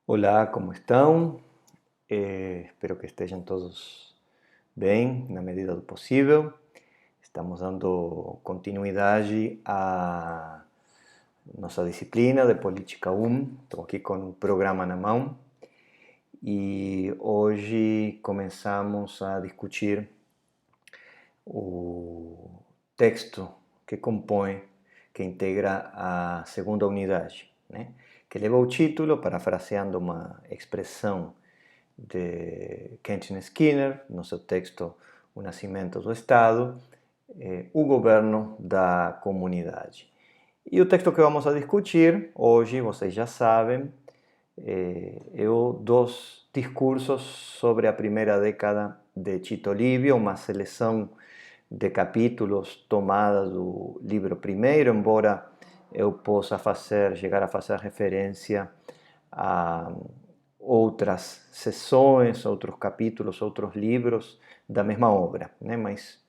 Olá, como estão? Espero que estejam todos bem, na medida do possível. Estamos dando continuidade à nossa disciplina de Política 1. Estou aqui com o programa na mão e hoje começamos a discutir o texto que compõe, que integra a segunda unidade, né? Que leva o título, parafraseando uma expressão de Kenshin Skinner, no seu texto O Nascimento do Estado, o governo da comunidade. E o texto que vamos a discutir hoje, vocês já sabem, é o dos discursos sobre a primeira década de Tito Livio, uma seleção de capítulos tomada do livro primeiro, embora eu possa chegar a fazer referência a outras sessões, outros capítulos, outros livros da mesma obra, né? Mas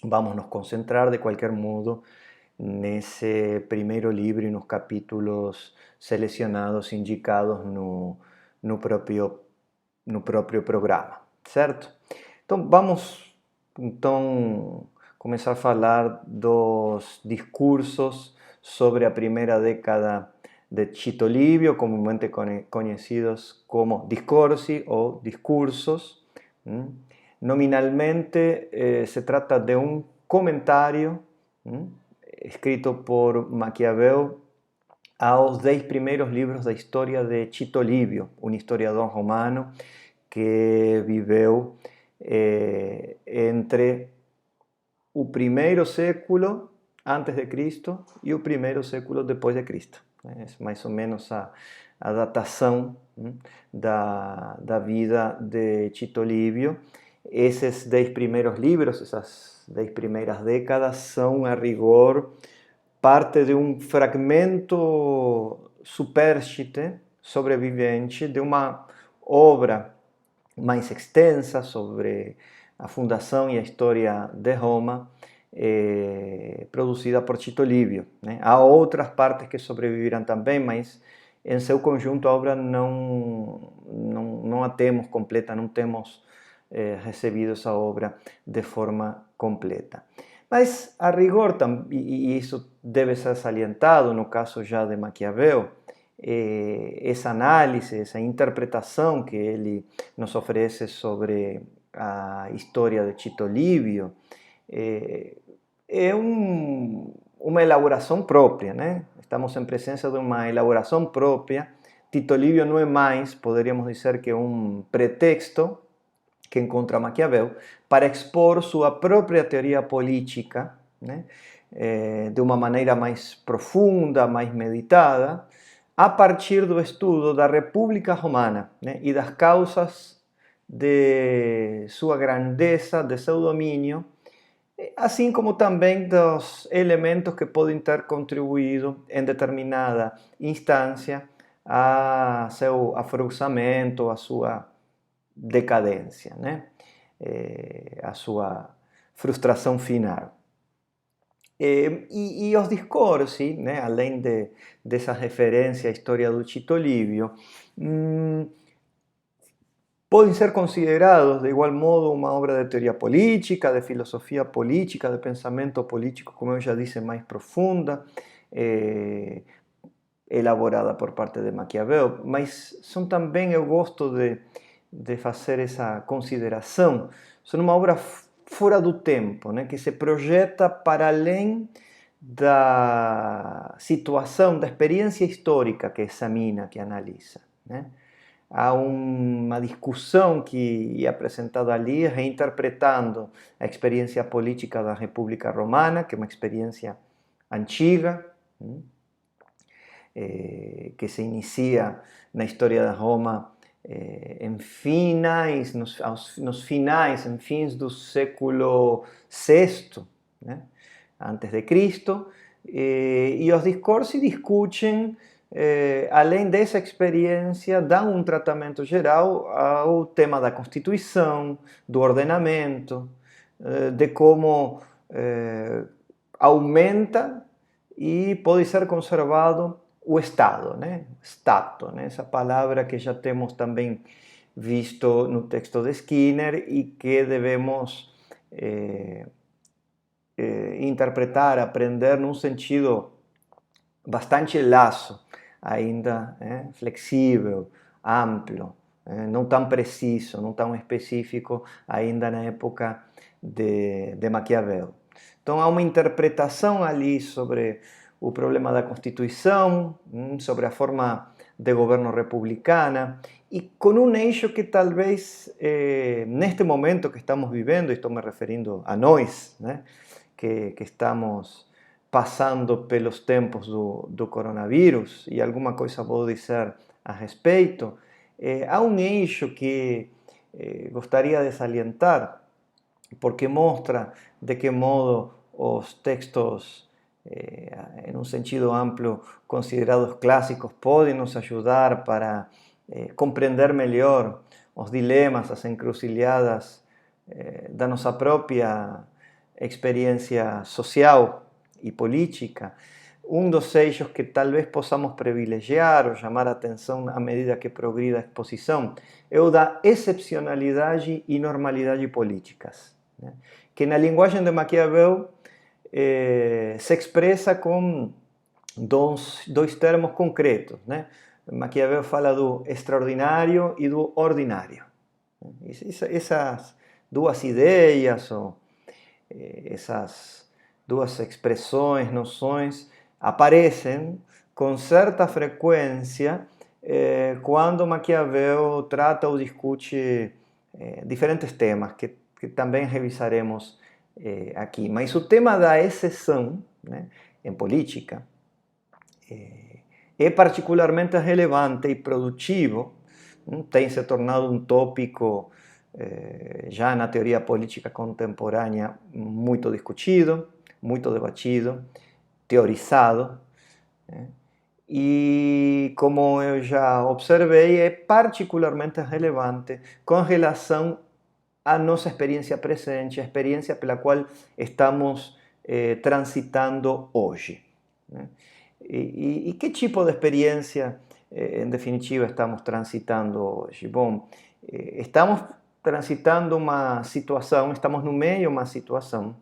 vamos nos concentrar de qualquer modo nesse primeiro livro e nos capítulos selecionados, indicados no próprio programa, certo? Então vamos começar a falar dos discursos sobre a primeira década de Tito Livio, comumente conhecidos como discorsi ou discursos. Nominalmente se trata de un comentario escrito por Maquiavel aos 10 primeiros livros da história de Tito Livio, um historiador romano que viveu entre o primeiro século antes de Cristo e o primeiro século depois de Cristo. É mais ou menos a datação da vida de Tito Livio. Esses 10 primeiros livros, essas 10 primeiras décadas, são, a rigor, parte de um fragmento superstite, sobrevivente, de uma obra mais extensa sobre a fundação e a história de Roma, produzida por Tito Livio, né? Há outras partes que sobreviveram também, mas em seu conjunto a obra não a temos completa, não temos recebido essa obra de forma completa. Mas, a rigor, e isso deve ser salientado no caso já de Maquiavel, essa análise, essa interpretação que ele nos oferece sobre a história de Tito Livio, é uma elaboração própria, né? Estamos em presença de uma elaboração própria. Tito Livio não é mais, poderíamos dizer, que um pretexto que encontra Maquiavel para expor sua própria teoria política, né? De uma maneira mais profunda, mais meditada, a partir do estudo da República Romana, né? E das causas de sua grandeza, de seu domínio, assim como também dos elementos que podem ter contribuído em determinada instância a seu afrouxamento, a sua decadência, né? A sua frustração final. E os discorsi, né, além dessa referência à história do Tito Livio, podem ser considerados de igual modo uma obra de teoria política, de filosofia política, de pensamento político, como eu já disse, mais profunda, elaborada por parte de Maquiavel, mas são também, eu gosto de fazer essa consideração, são uma obra fora do tempo, né, que se projeta para além da situação, da experiência histórica que examina, que analisa, né? Há uma discussão que é apresentada ali, reinterpretando a experiência política da República Romana, que é uma experiência antiga, que se inicia na história da Roma nos finais, em fins do século VI, né, antes de Cristo, e os discursos discutem, além dessa experiência, dão um tratamento geral ao tema da Constituição, do ordenamento, de como aumenta e pode ser conservado o Estado, né? Stato, né? Essa palavra que já temos também visto no texto de Skinner e que devemos interpretar, aprender num sentido bastante laço, ainda flexível, amplo, não tão preciso, não tão específico ainda na época de Maquiavel. Então há uma interpretação ali sobre o problema da Constituição, sobre a forma de governo republicana, e com um eixo que talvez neste momento que estamos vivendo, estou me referindo a nós, né, que estamos passando pelos tempos do coronavírus, e alguma coisa vou dizer a respeito, há um eixo que gostaria de salientar, porque mostra de que modo os textos, em um sentido amplo, considerados clássicos, podem nos ajudar para compreender melhor os dilemas, as encruzilhadas da nossa própria experiência social e política. Um dos eixos que talvez possamos privilegiar ou chamar a atenção à medida que progrida a exposição é o da excepcionalidade e normalidade políticas, né? Que na linguagem de Maquiavel se expressa com dois termos concretos, né? Maquiavel fala do extraordinário e do ordinário. Essas duas ideias, ou essas duas expressões, noções, aparecem com certa frequência quando Maquiavel trata ou discute diferentes temas que também revisaremos aqui. Mas o tema da exceção, né, em política é particularmente relevante e produtivo, tem se tornado um tópico já na teoria política contemporânea muito discutido, muito debatido, teorizado, né? E como eu já observei, é particularmente relevante com relação à nossa experiência presente, a experiência pela qual estamos transitando hoje, né? E que tipo de experiência, em definitiva, estamos transitando hoje? Bom, estamos transitando uma situação, estamos no meio de uma situação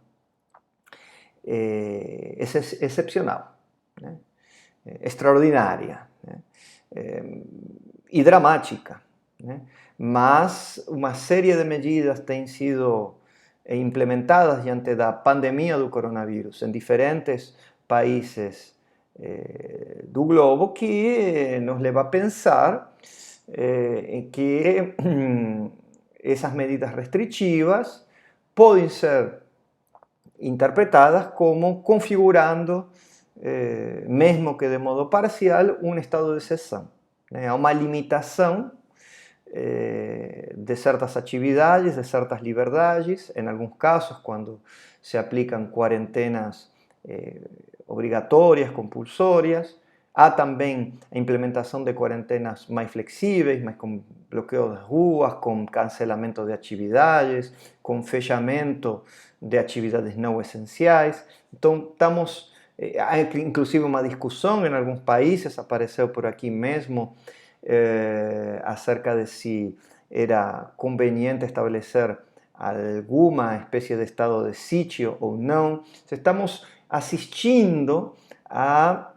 excepcional, né? Extraordinária, né? E dramática, né? Mas uma série de medidas têm sido implementadas diante da pandemia do coronavírus em diferentes países do globo que nos leva a pensar em que essas medidas restritivas podem ser interpretadas como configurando, mesmo que de modo parcial, um estado de exceção, né? Há uma limitação de certas atividades, de certas liberdades, em alguns casos, quando se aplicam quarentenas obrigatórias, compulsórias. Há também a implementação de quarentenas mais flexíveis, mas com bloqueio das ruas, com cancelamento de atividades, com fechamento de atividades não essenciais. Então, há inclusive uma discussão em alguns países, apareceu por aqui mesmo, acerca de se era conveniente estabelecer alguma espécie de estado de sítio ou não. Estamos assistindo à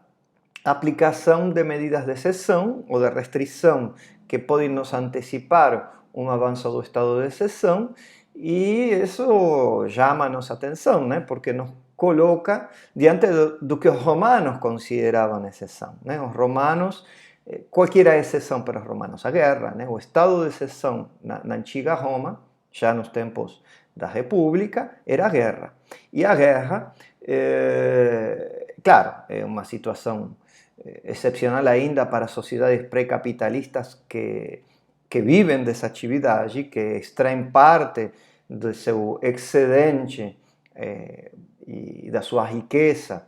aplicação de medidas de exceção ou de restrição que podem nos antecipar um avanço do estado de exceção, e isso chama a nossa atenção, né? Porque nos coloca diante do que os romanos consideravam exceção, né? Os romanos, qual era a exceção para os romanos? A guerra, né? O estado de exceção na antiga Roma, já nos tempos da República, era a guerra. E a guerra, claro, é uma situação excepcional ainda para sociedades pré-capitalistas que vivem dessa atividade, que extraem parte do seu excedente e da sua riqueza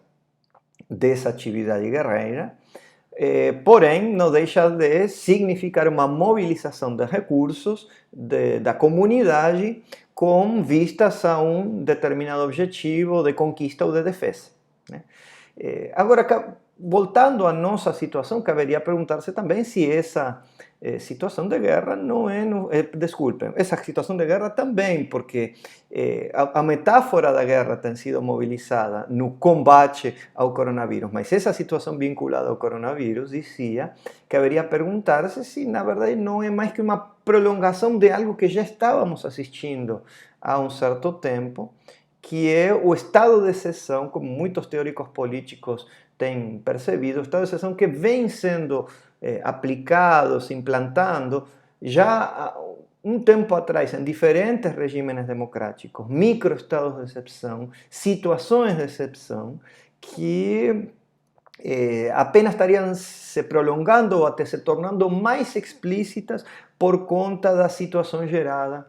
dessa atividade guerreira, porém não deixa de significar uma mobilização de recursos da comunidade com vistas a um determinado objetivo de conquista ou de defesa, né? Agora, voltando a nossa situação, caberia perguntar-se também se essa situação de guerra não é, desculpem, essa situação de guerra também, porque a metáfora da guerra tem sido mobilizada no combate ao coronavírus, mas essa situação vinculada ao coronavírus dizia que haveria perguntar-se se, na verdade, não é mais que uma prolongação de algo que já estávamos assistindo há um certo tempo, que é o estado de exceção, como muitos teóricos políticos têm percebido, o estado de exceção que vem sendo aplicado, se implantando já há um tempo atrás em diferentes regimes democráticos, microestados de exceção, situações de exceção que apenas estariam se prolongando ou até se tornando mais explícitas por conta da situação gerada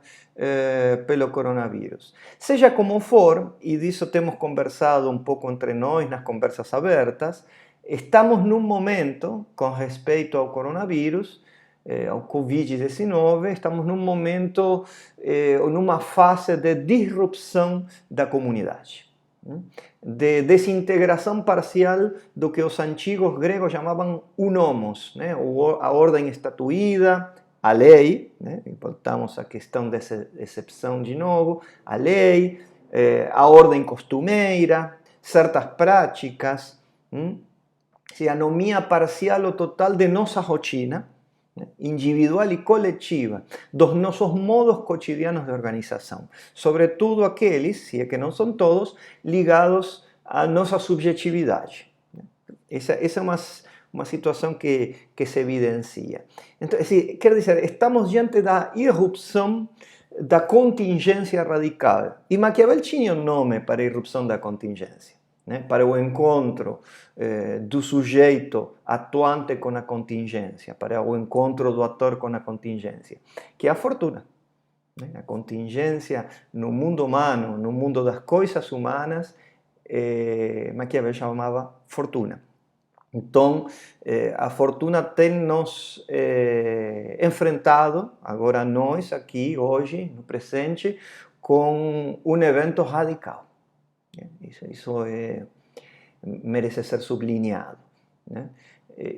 pelo coronavírus. Seja como for, e disso temos conversado um pouco entre nós nas conversas abertas, estamos num momento, com respeito ao coronavírus, ao Covid-19, estamos num momento, numa fase de disrupção da comunidade, de desintegração parcial do que os antigos gregos chamavam nomos, né? A ordem estatuída, a lei, né? Voltamos à questão dessa exceção de novo, a lei, a ordem costumeira, certas práticas, a anomia parcial ou total de nossa rotina, individual e coletiva, dos nossos modos cotidianos de organização, sobretudo aqueles, se é que não são todos, ligados à nossa subjetividade. Essa é uma situação que se evidencia. Então, quer dizer, estamos diante da irrupção da contingência radical. E Maquiavel tinha um nome para a irrupção da contingência, né? Para o encontro do sujeito atuante com a contingência, para o encontro do ator com a contingência, que é a fortuna. Né? A contingência no mundo humano, no mundo das coisas humanas, Maquiavel chamava fortuna. Então, a fortuna tem nos enfrentado, agora nós aqui, hoje, no presente, com um evento radical. Isso merece ser sublinhado, né?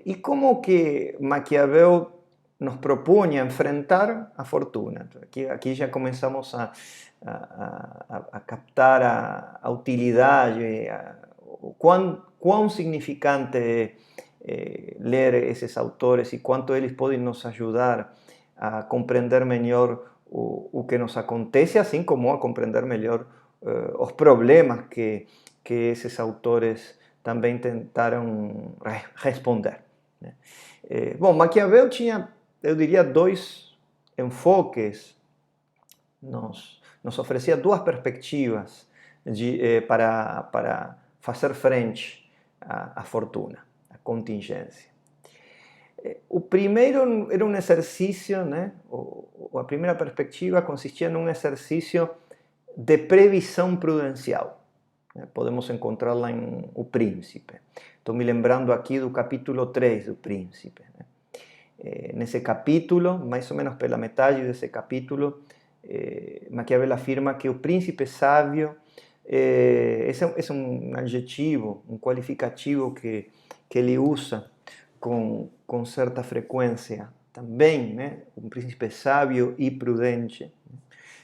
E como que Maquiavel nos propõe enfrentar a fortuna? Aqui já começamos a captar a utilidade, o quão significante é ler esses autores e quanto eles podem nos ajudar a compreender melhor o que nos acontece, assim como a compreender melhor os problemas que esses autores também tentaram responder, né? Bom, Maquiavel tinha, eu diria, dois enfoques, nos oferecia duas perspectivas para fazer frente à fortuna, à contingência. O primeiro era um exercício, né? A primeira perspectiva consistia num exercício de previsão prudencial. Podemos encontrá-la em O Príncipe. Estou me lembrando aqui do capítulo 3 do Príncipe. Nesse capítulo, mais ou menos pela metade desse capítulo, Maquiavel afirma que o príncipe sábio esse é um adjetivo, um qualificativo que ele usa com certa frequência também, né? Um príncipe sábio e prudente.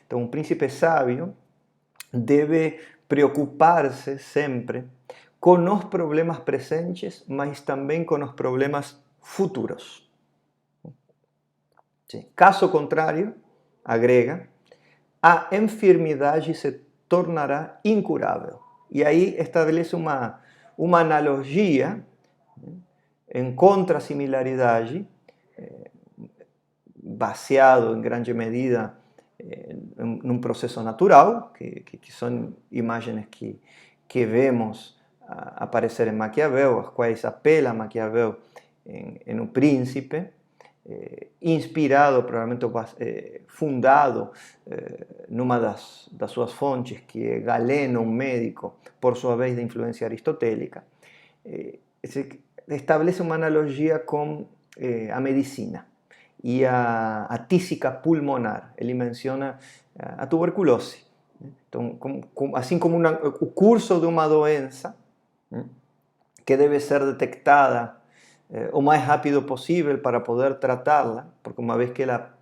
Então, um príncipe sábio deve preocupar-se sempre com os problemas presentes, mas também com os problemas futuros. Sim. Caso contrário, agrega, a enfermidade se tornará incurável. E aí estabelece uma analogia, encontra similaridade, baseado em grande medida num processo natural, que são imagens que vemos aparecer em Maquiavel, as quais apela Maquiavel em O Príncipe, inspirado, provavelmente fundado numa das suas fontes, que é Galeno, um médico, por sua vez de influência aristotélica. Estabelece uma analogia com a medicina e a tísica pulmonar. Ele menciona a tuberculose. Então, assim como o curso de uma doença, que debe ser detectada o mais rápido possível para poder tratá-la, porque uma vez que ela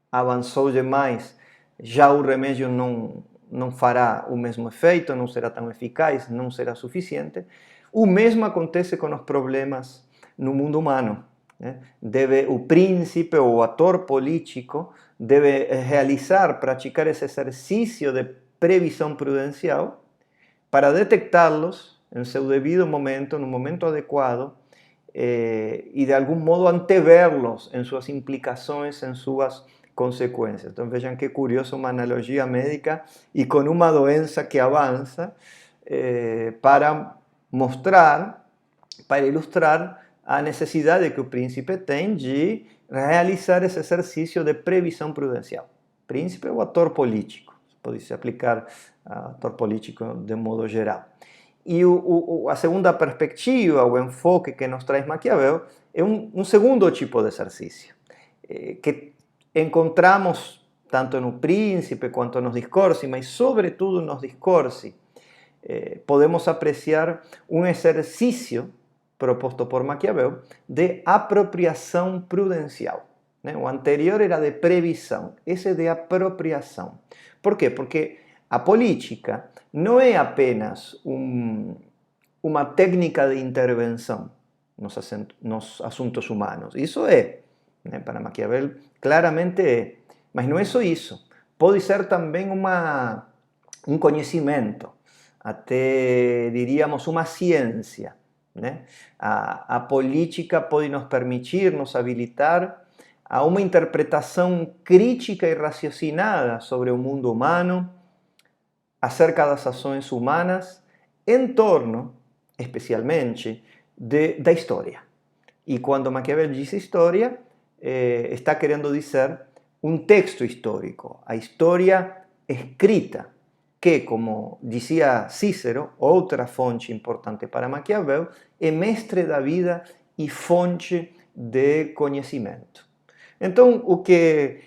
avançou demais, já o remédio não fará o mesmo efeito, não será tão eficaz, não será suficiente. O mesmo acontece com os problemas no mundo humano. O príncipe ou o ator político deve realizar, praticar esse exercício de previsão prudencial para detectá-los em seu devido momento, no momento adequado, y de algún modo anteverlos en sus implicaciones, en sus consecuencias. Entonces vean qué curioso una analogía médica y con una doença que avanza para mostrar, para ilustrar a necesidad de que el príncipe tenga de realizar ese ejercicio de previsión prudencial. Príncipe o actor político, puede se aplicar a actor político de modo geral. E a segunda perspectiva, o enfoque que nos traz Maquiavel, é um segundo tipo de exercício, que encontramos tanto no Príncipe quanto nos Discorsi, mas sobretudo nos Discorsi, podemos apreciar um exercício proposto por Maquiavel de apropriação prudencial. O anterior era de previsão, esse é de apropriação. Por quê? Porque a política não é apenas uma técnica de intervenção nos assuntos humanos. Isso é, para Maquiavel, claramente é. Mas não é só isso. Pode ser também um conhecimento, até diríamos uma ciência. A política pode nos permitir, nos habilitar a uma interpretação crítica e raciocinada sobre o mundo humano, acerca das ações humanas em torno, especialmente, da história. E quando Maquiavel diz história, está querendo dizer um texto histórico, a história escrita, que, como dizia Cícero, outra fonte importante para Maquiavel, é mestre da vida e fonte de conhecimento. Então, o que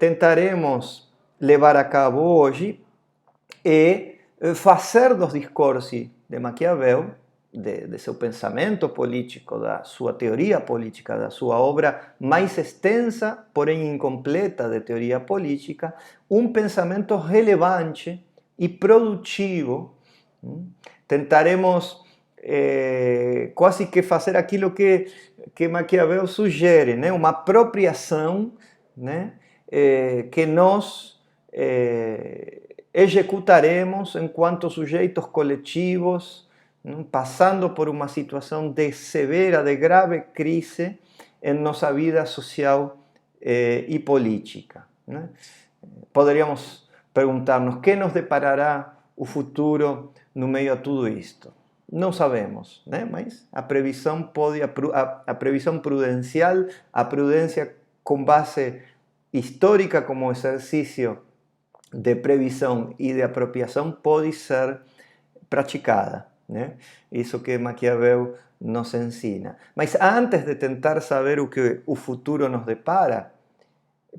tentaremos levar a cabo hoje é fazer dos discursos de Maquiavel, de seu pensamento político, da sua teoria política, da sua obra mais extensa, porém incompleta de teoria política, um pensamento relevante e produtivo. Tentaremos quase que fazer aquilo que Maquiavel sugere, uma apropriação, que nós executaremos enquanto sujeitos coletivos, passando por uma situação de severa, de grave crise em nossa vida social e política. Poderíamos perguntar-nos o que nos deparará o futuro no meio a tudo isto. Não sabemos, mas a previsão prudencial, a prudência com base histórica como exercício de previsão e de apropriação pode ser praticada. Isso que Maquiavel nos ensina. Mas antes de tentar saber o que o futuro nos depara,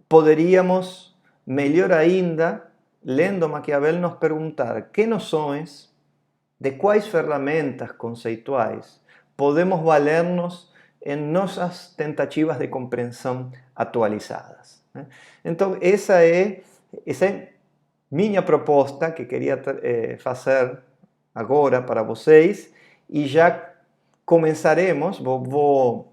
poderíamos, melhor ainda, lendo Maquiavel, nos perguntar que noções, de quais ferramentas conceituais podemos valer-nos em nossas tentativas de compreensão atualizadas. Então, essa é minha proposta que queria fazer agora para vocês, e já começaremos. Vou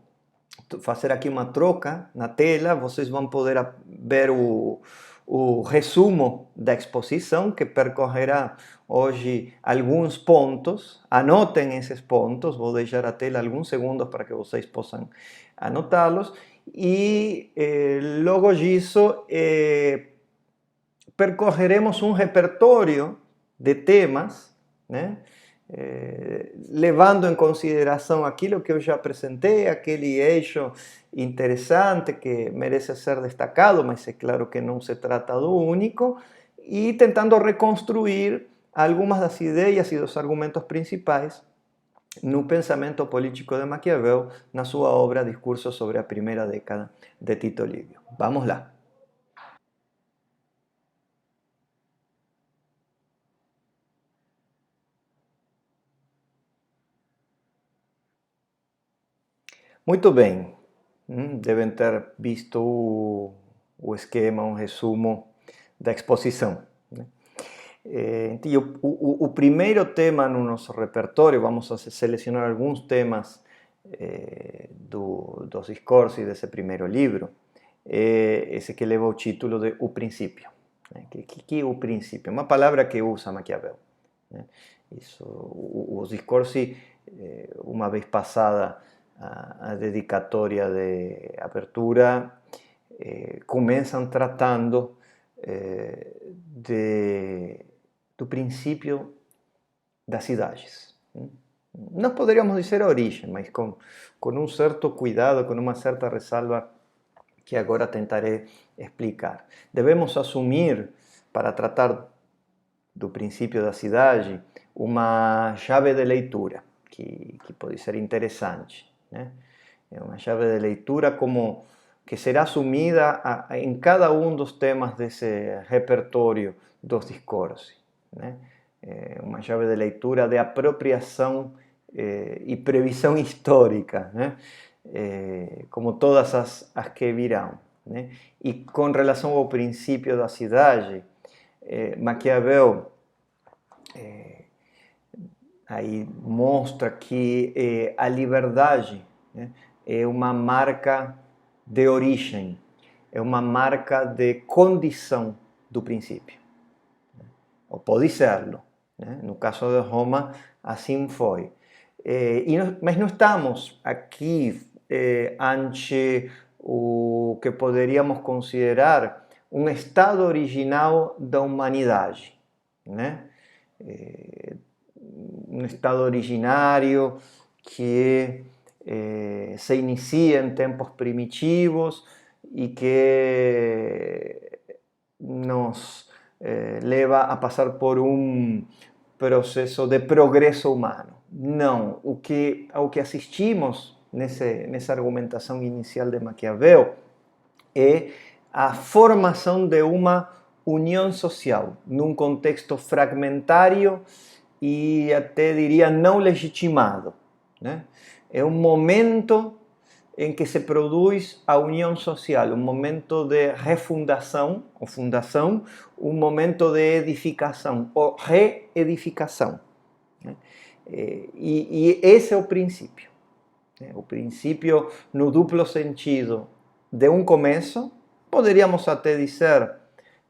fazer aqui uma troca na tela, vocês vão poder ver o resumo da exposição, que percorrerá hoje alguns pontos. Anotem esses pontos, vou deixar a tela alguns segundos para que vocês possam anotá-los, e logo disso percorreremos um repertório de temas, levando em consideração aquilo que eu já apresentei, aquele eixo interessante que merece ser destacado, mas é claro que não se trata do único, e tentando reconstruir algumas das ideias e dos argumentos principais no pensamento político de Maquiavel, na sua obra Discurso sobre a primeira década de Tito Livio. Vamos lá! Muito bem. Devem ter visto o esquema, um resumo da exposição, né? Então, o primeiro tema no nosso repertório, vamos a selecionar alguns temas dos discursos desse primeiro livro, esse que leva o título de O Princípio. Né? Que é o princípio? Uma palavra que usa Maquiavel. Né? Isso, os discursos, uma vez passada a dedicatória de abertura, começam tratando do princípio das cidades. Nós poderíamos dizer a origem, mas com um certo cuidado, com uma certa ressalva que agora tentarei explicar. Devemos assumir, para tratar do princípio da cidade, uma chave de leitura, que pode ser interessante. Né? É uma chave de leitura como que será assumida em cada um dos temas desse repertório dos discursos. Né? É uma chave de leitura de apropriação e previsão histórica, né? Como todas as que virão. Né? E com relação ao princípio da cidade, Maquiavel aí mostra que a liberdade, né, é uma marca de origem, é uma marca de condição do princípio. Ou pode serlo. Né? No caso de Roma, assim foi. Mas não estamos aqui ante o que poderíamos considerar um estado original da humanidade, né? Um estado originário que se inicia em tempos primitivos e que nos leva a passar por um processo de progresso humano. Não, ao que assistimos nessa argumentação inicial de Maquiavel é a formação de uma união social, num contexto fragmentário e até diria não legitimado. Né? É um momento em que se produz a união social, um momento de refundação ou fundação, um momento de edificação ou reedificação. Né? E esse é o princípio. Né? O princípio no duplo sentido de um começo, poderíamos até dizer,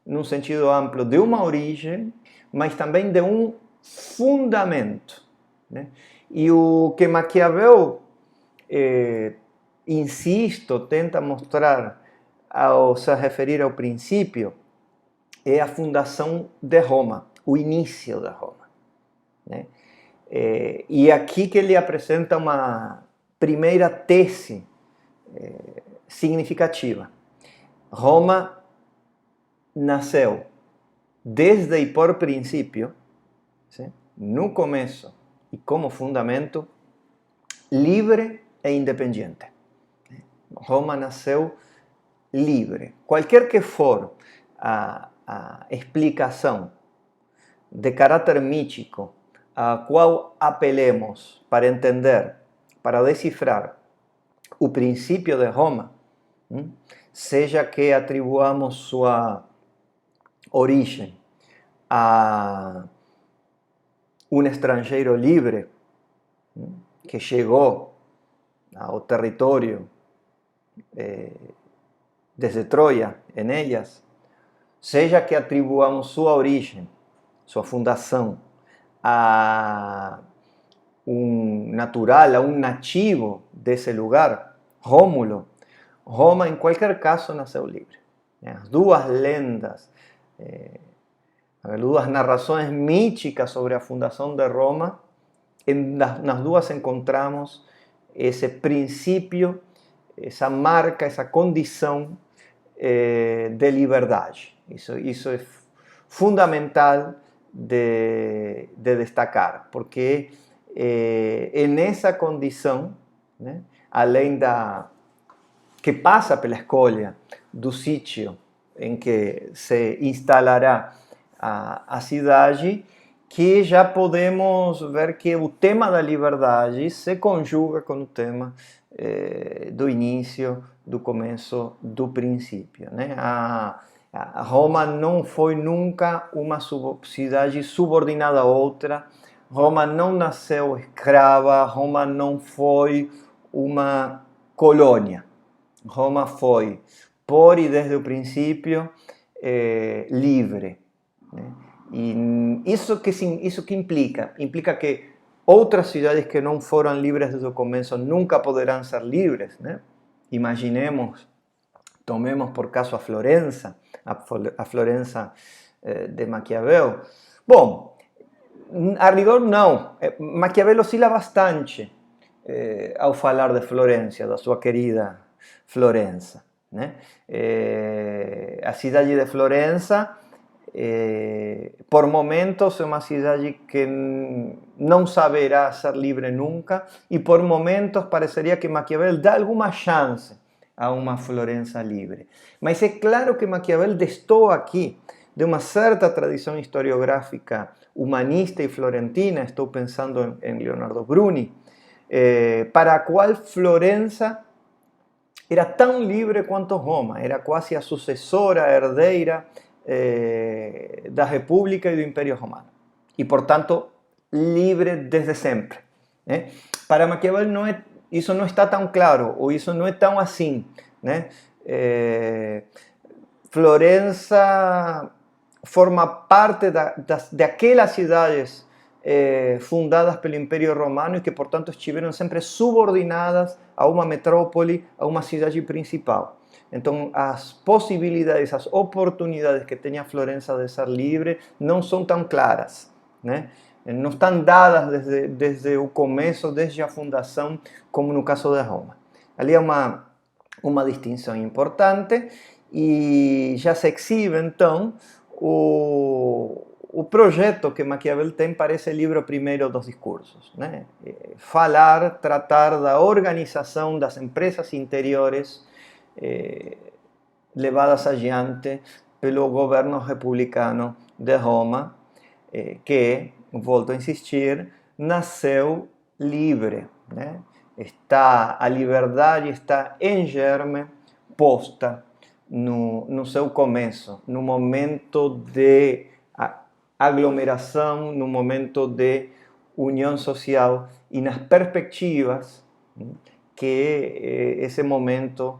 num sentido amplo, de uma origem, mas também de um fundamento. Né? E o que Maquiavel, insisto, tenta mostrar ao se referir ao princípio, é a fundação de Roma, o início da Roma. Né? E aqui que ele apresenta uma primeira tese significativa. Roma nasceu desde e por princípio, sim, no começo e como fundamento, livre e independente. Roma nasceu livre. Qualquer que for a explicação de caráter mítico a qual apelemos para entender, para decifrar o princípio de Roma, seja que atribuamos sua origem a um estrangeiro livre que chegou ao território desde Troia, em Eneas, seja que atribuamos sua origem, sua fundação, a um natural, a um nativo desse lugar, Rômulo, Roma, em qualquer caso, nasceu livre. As duas lendas, as duas narrações míticas sobre a fundação de Roma, nas duas encontramos esse princípio, essa marca, essa condição de liberdade. Isso é fundamental de destacar, porque é nessa condição, né, além que passa pela escolha do sítio em que se instalará a cidade, que já podemos ver que o tema da liberdade se conjuga com o tema do início, do começo, do princípio, né? A Roma não foi nunca uma cidade subordinada a outra. Roma não nasceu escrava, Roma não foi uma colônia. Roma foi, por e desde o princípio, livre, né? E isso que implica? Implica que outras cidades que não foram livres desde o começo nunca poderão ser livres, né? Imaginemos, tomemos por caso a Florença, a Florença de Maquiavel. Bom, a rigor não. Maquiavel oscila bastante ao falar de Florença, da sua querida Florença, né? A cidade de Florença, por momentos, é uma cidade que não saberá ser livre nunca, e por momentos pareceria que Maquiavel dá alguma chance a uma Florença livre. Mas é claro que Maquiavel destoa aqui de uma certa tradição historiográfica humanista e florentina, estou pensando em Leonardo Bruni, para a qual Florença era tão livre quanto Roma, era quase a sucessora, a herdeira da República e do Império Romano. E, portanto, livre desde sempre, né? Para Maquiavel isso não está tão claro, ou isso não é tão assim, né? Florença forma parte de aquelas cidades fundadas pelo Império Romano e que, portanto, estiveram sempre subordinadas a uma metrópole, a uma cidade principal. Então, as possibilidades, as oportunidades que tem a Florença de ser livre não são tão claras, né? Não estão dadas desde o começo, desde a fundação, como no caso de Roma. Ali é uma distinção importante e já se exhibe, então, o projeto que Maquiavel tem para esse livro primeiro dos discursos, né? Falar, tratar da organização das empresas interiores levadas adiante pelo governo republicano de Roma, que, volto a insistir, nasceu livre, né? A liberdade está em germe, posta no seu começo, no momento de aglomeração, no momento de união social e nas perspectivas que esse momento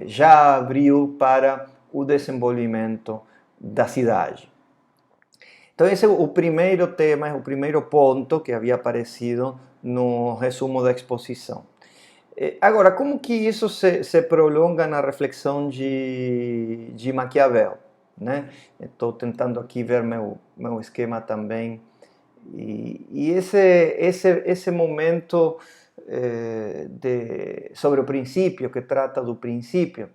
já abriu para o desenvolvimento da cidade. Então esse é o primeiro tema, o primeiro ponto que havia aparecido no resumo da exposição. Agora, como que isso se prolonga na reflexão de Maquiavel, né? Estou tentando aqui ver meu esquema também. E esse momento sobre o princípio, que trata do princípio,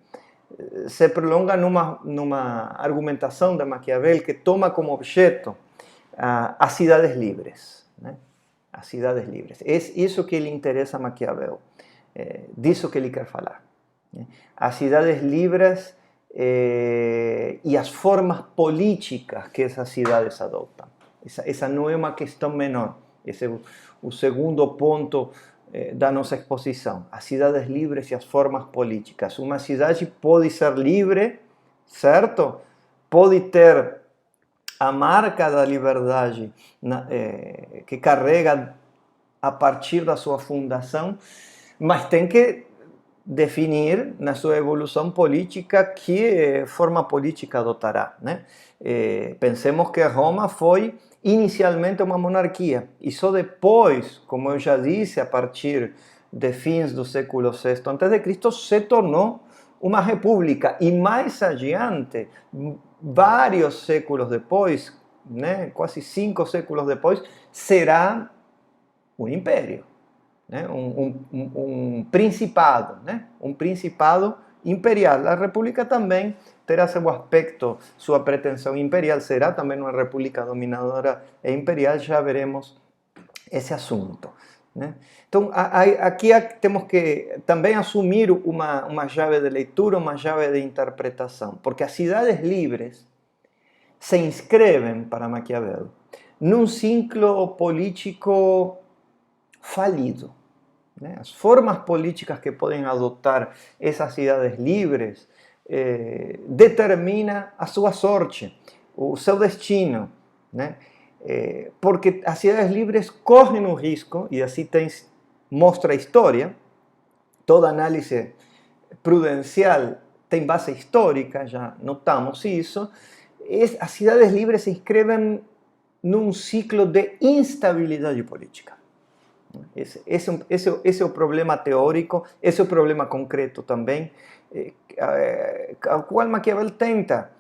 se prolonga numa argumentação de Maquiavel que toma como objeto as cidades livres, né? As cidades livres. É isso que lhe interessa a Maquiavel, disso que ele quer falar, né? As cidades livres e as formas políticas que essas cidades adotam. Essa não é uma questão menor. Esse é o segundo ponto da nossa exposição. As cidades livres e as formas políticas. Uma cidade pode ser livre, certo? Pode ter a marca da liberdade que carrega a partir da sua fundação, mas tem que definir na sua evolução política que forma política adotará, né? Pensemos que Roma foi inicialmente uma monarquia e só depois, como eu já disse, a partir de fins do século VI a.C., se tornou uma república e mais adiante, vários séculos depois, né, quase 5 séculos depois, será um império, né, um principado, né, um principado imperial. A república também terá seu aspecto, sua pretensão imperial, será também uma república dominadora e imperial, já veremos esse assunto, né? Então, aqui temos que também assumir uma chave de leitura, uma chave de interpretação, porque as cidades livres se inscrevem para Maquiavel num ciclo político falido. As formas políticas que podem adotar essas cidades livres determina a sua sorte, o seu destino, porque as cidades livres correm o risco, e assim mostra a história, toda análise prudencial tem base histórica, já notamos isso, as cidades livres se inscrevem num ciclo de instabilidade política. Esse é o problema teórico, esse é o problema concreto também, ao qual Maquiavel tenta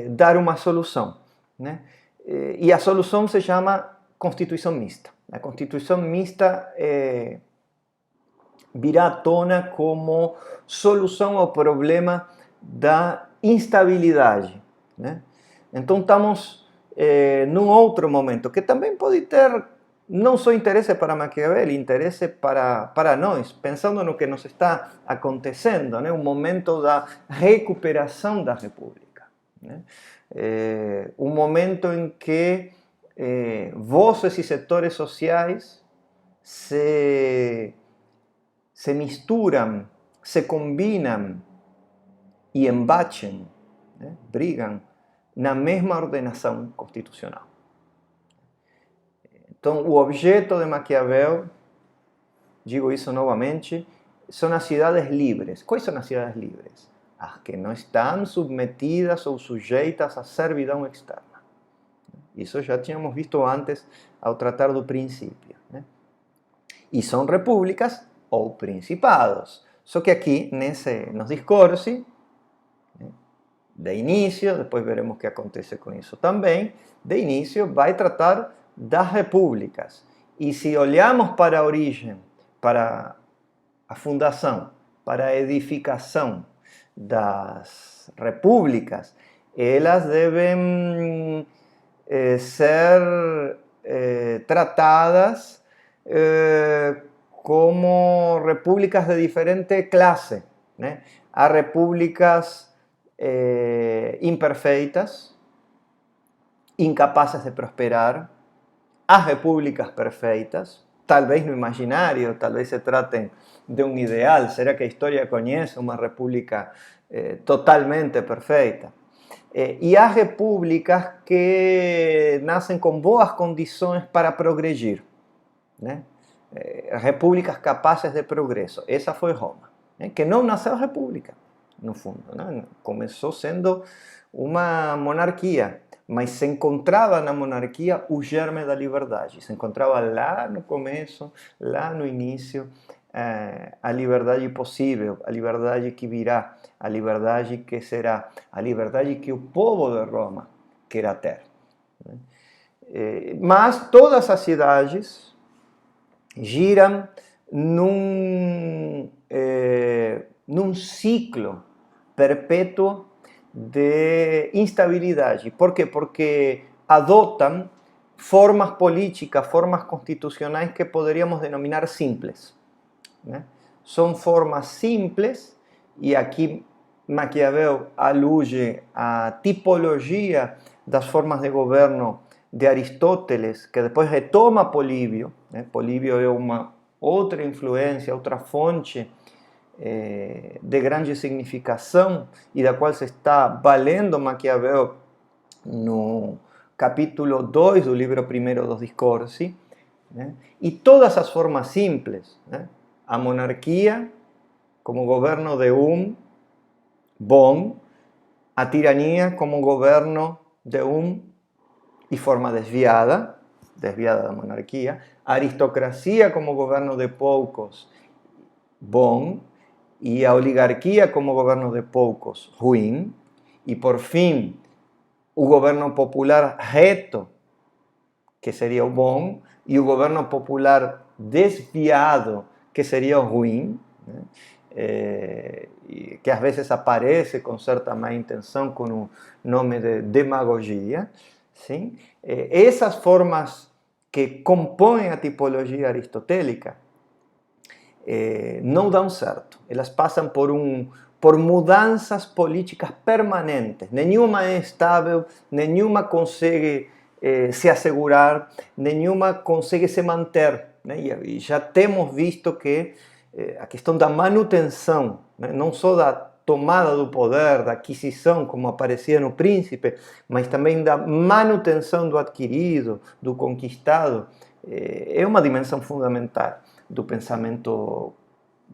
dar uma solução. E a solução se chama Constituição Mista. A Constituição Mista virá à tona como solução ao problema da instabilidade. Então estamos num outro momento, que também pode ter não só interesse para Maquiavel, interesse para nós, pensando no que nos está acontecendo, um momento da recuperação da República. Um momento em que vozes e setores sociais se misturam, se combinam e embatem, brigam na mesma ordenação constitucional. Então, o objeto de Maquiavel, digo isso novamente, são as cidades livres. Quais são as cidades livres? As que não estão submetidas ou sujeitas à servidão externa. Isso já tínhamos visto antes ao tratar do princípio. E são repúblicas ou principados. Só que aqui, nos discursos, de início, depois veremos o que acontece com isso também, de início vai tratar das repúblicas. E se olhamos para a origem, para a fundação, para a edificação das repúblicas, elas devem ser tratadas como repúblicas de diferente classe. Há repúblicas imperfeitas, incapazes de prosperar, há repúblicas perfeitas, talvez no imaginário, talvez se tratem de um ideal. Será que a história conhece uma república totalmente perfeita? E há repúblicas que nascem com boas condições para progredir, repúblicas capazes de progresso. Essa foi Roma, que não nasceu república, no fundo, começou sendo uma monarquia, mas se encontrava na monarquia o germe da liberdade, se encontrava lá no começo, lá no início, a liberdade possível, a liberdade que virá, a liberdade que será, a liberdade que o povo de Roma quer ter. Mas todas as cidades giram num ciclo perpétuo de instabilidade. Por quê? Porque adotam formas políticas, formas constitucionais que poderíamos denominar simples. São formas simples, e aqui Maquiavel alude à tipologia das formas de governo de Aristóteles, que depois retoma Políbio. Políbio é uma outra influência, outra fonte de grande significação, e da qual se está valendo Maquiavel no capítulo 2 do livro 1 dos Discursos. E todas as formas simples, a monarquia como governo de bom, a tirania como governo de e forma desviada da monarquia, a aristocracia como governo de poucos, bom, e a oligarquia como governo de poucos, ruim, e por fim o governo popular reto, que seria o bom, e o governo popular desviado, que seria o ruim, que às vezes aparece com certa má intenção com o nome de demagogia. Sim? Essas formas que compõem a tipologia aristotélica não dão certo. Elas passam por mudanças políticas permanentes. Nenhuma é estável, nenhuma consegue se assegurar, nenhuma consegue se manter, né? E já temos visto que a questão da manutenção, né? Não só da tomada do poder, da aquisição, como aparecia no Príncipe, mas também da manutenção do adquirido, do conquistado, é uma dimensão fundamental do pensamento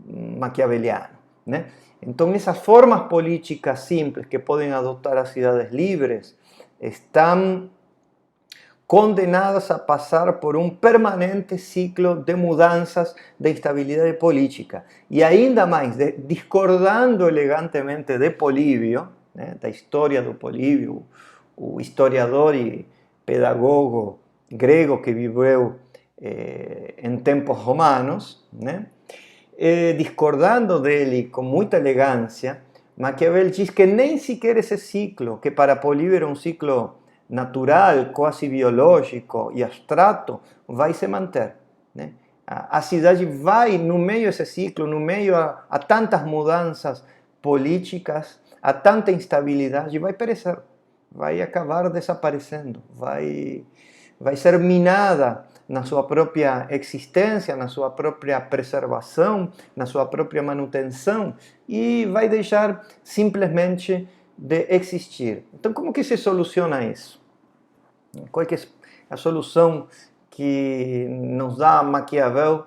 maquiaveliano, né? Então, essas formas políticas simples que podem adotar as cidades livres estão condenadas a passar por um permanente ciclo de mudanças, de instabilidade política. E ainda mais, discordando elegantemente de Políbio, né, da história do Políbio, o historiador e pedagogo grego que viveu em tempos romanos, né, discordando dele com muita elegância, Maquiavel diz que nem sequer esse ciclo, que para Políbio era um ciclo natural, quase biológico e abstrato, vai se manter, né? A cidade vai, no meio desse ciclo, no meio a tantas mudanças políticas, a tanta instabilidade, vai perecer, vai acabar desaparecendo, vai ser minada na sua própria existência, na sua própria preservação, na sua própria manutenção e vai deixar simplesmente de existir. Então, como que se soluciona isso? Qual é a solução que nos dá Maquiavel,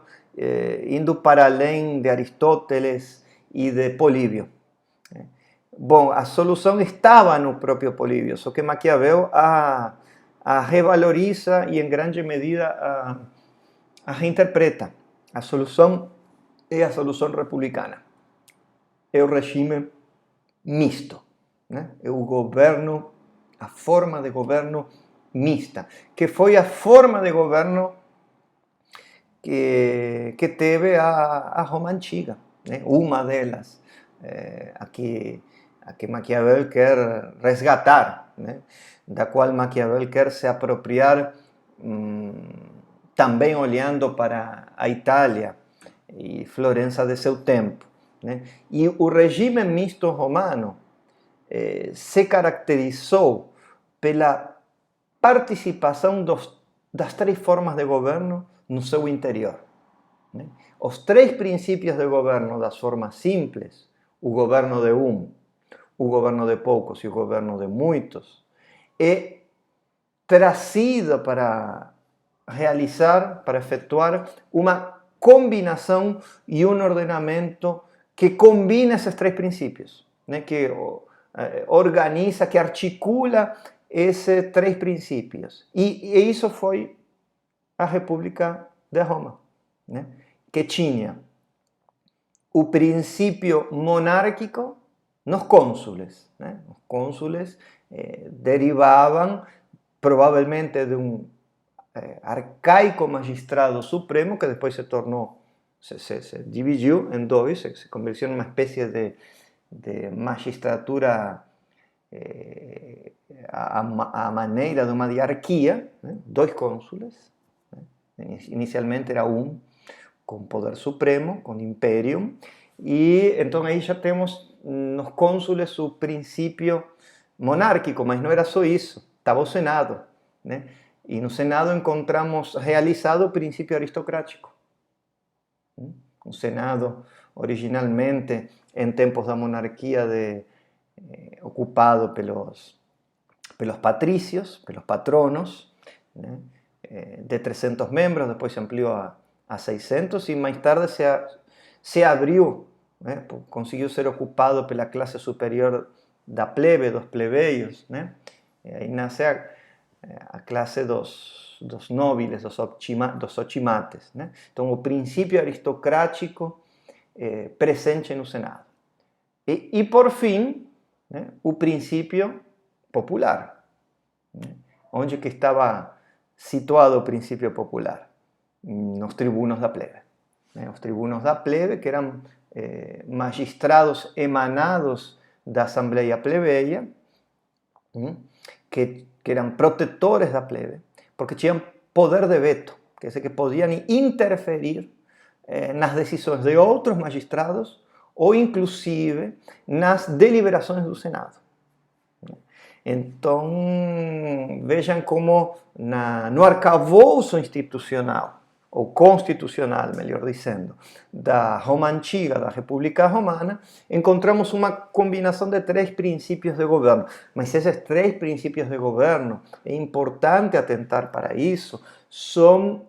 indo para além de Aristóteles e de Políbio? Bom, a solução estava no próprio Políbio, só que Maquiavel a revaloriza e, em grande medida, a reinterpreta. A solução é a solução republicana. É o regime misto, né? É o governo, a forma de governo mista, que foi a forma de governo que teve a Roma antiga, né? Uma delas, a que Maquiavel quer resgatar, né? Da qual Maquiavel quer se apropriar, também olhando para a Itália e Florença de seu tempo, né? E o regime misto romano se caracterizou pela participação das três formas de governo no seu interior, né? Os três princípios de governo das formas simples, o governo de o governo de poucos e o governo de muitos, é trazido para realizar, para efetuar uma combinação e um ordenamento que combina esses três princípios, né? Que organiza, que articula esses três princípios. E isso foi a República de Roma, né? Que tinha o princípio monárquico nos cônsules, né? Os cônsules derivavam provavelmente de um arcaico magistrado supremo que depois se tornou, se dividiu em dois, se convirtió em uma espécie de magistratura a maneira de uma diarquia, né? Dois cônsules, né? Inicialmente era um com poder supremo, com imperium, e então aí já temos nos cônsules o princípio monárquico, mas não era só isso, estava o Senado, né? E no Senado encontramos realizado o princípio aristocrático. O Senado, originalmente, em tempos da monarquia, ocupado pelos patrícios, pelos patronos, né? De 300 membros, depois se ampliou a 600 e mais tarde se abriu, né? Conseguiu ser ocupado pela classe superior da plebe, dos plebeios, né? Aí nasce a classe dos nobres, dos otimates, né? Então, o princípio aristocrático presente no Senado. E por fim, né, o princípio popular, né? Onde que estava situado o princípio popular? Nos tribunos da plebe, né? Os tribunos da plebe, que eram magistrados emanados da Assembleia Plebeia, que eram protetores da plebe, porque tinham poder de veto, quer dizer, que podiam interferir nas decisões de outros magistrados ou inclusive nas deliberações do Senado. Então, vejam como no arcabouço institucional, ou constitucional, melhor dizendo, da Roma Antiga, da República Romana, encontramos uma combinação de 3 princípios de governo. Mas esses 3 princípios de governo, é importante atentar para isso, são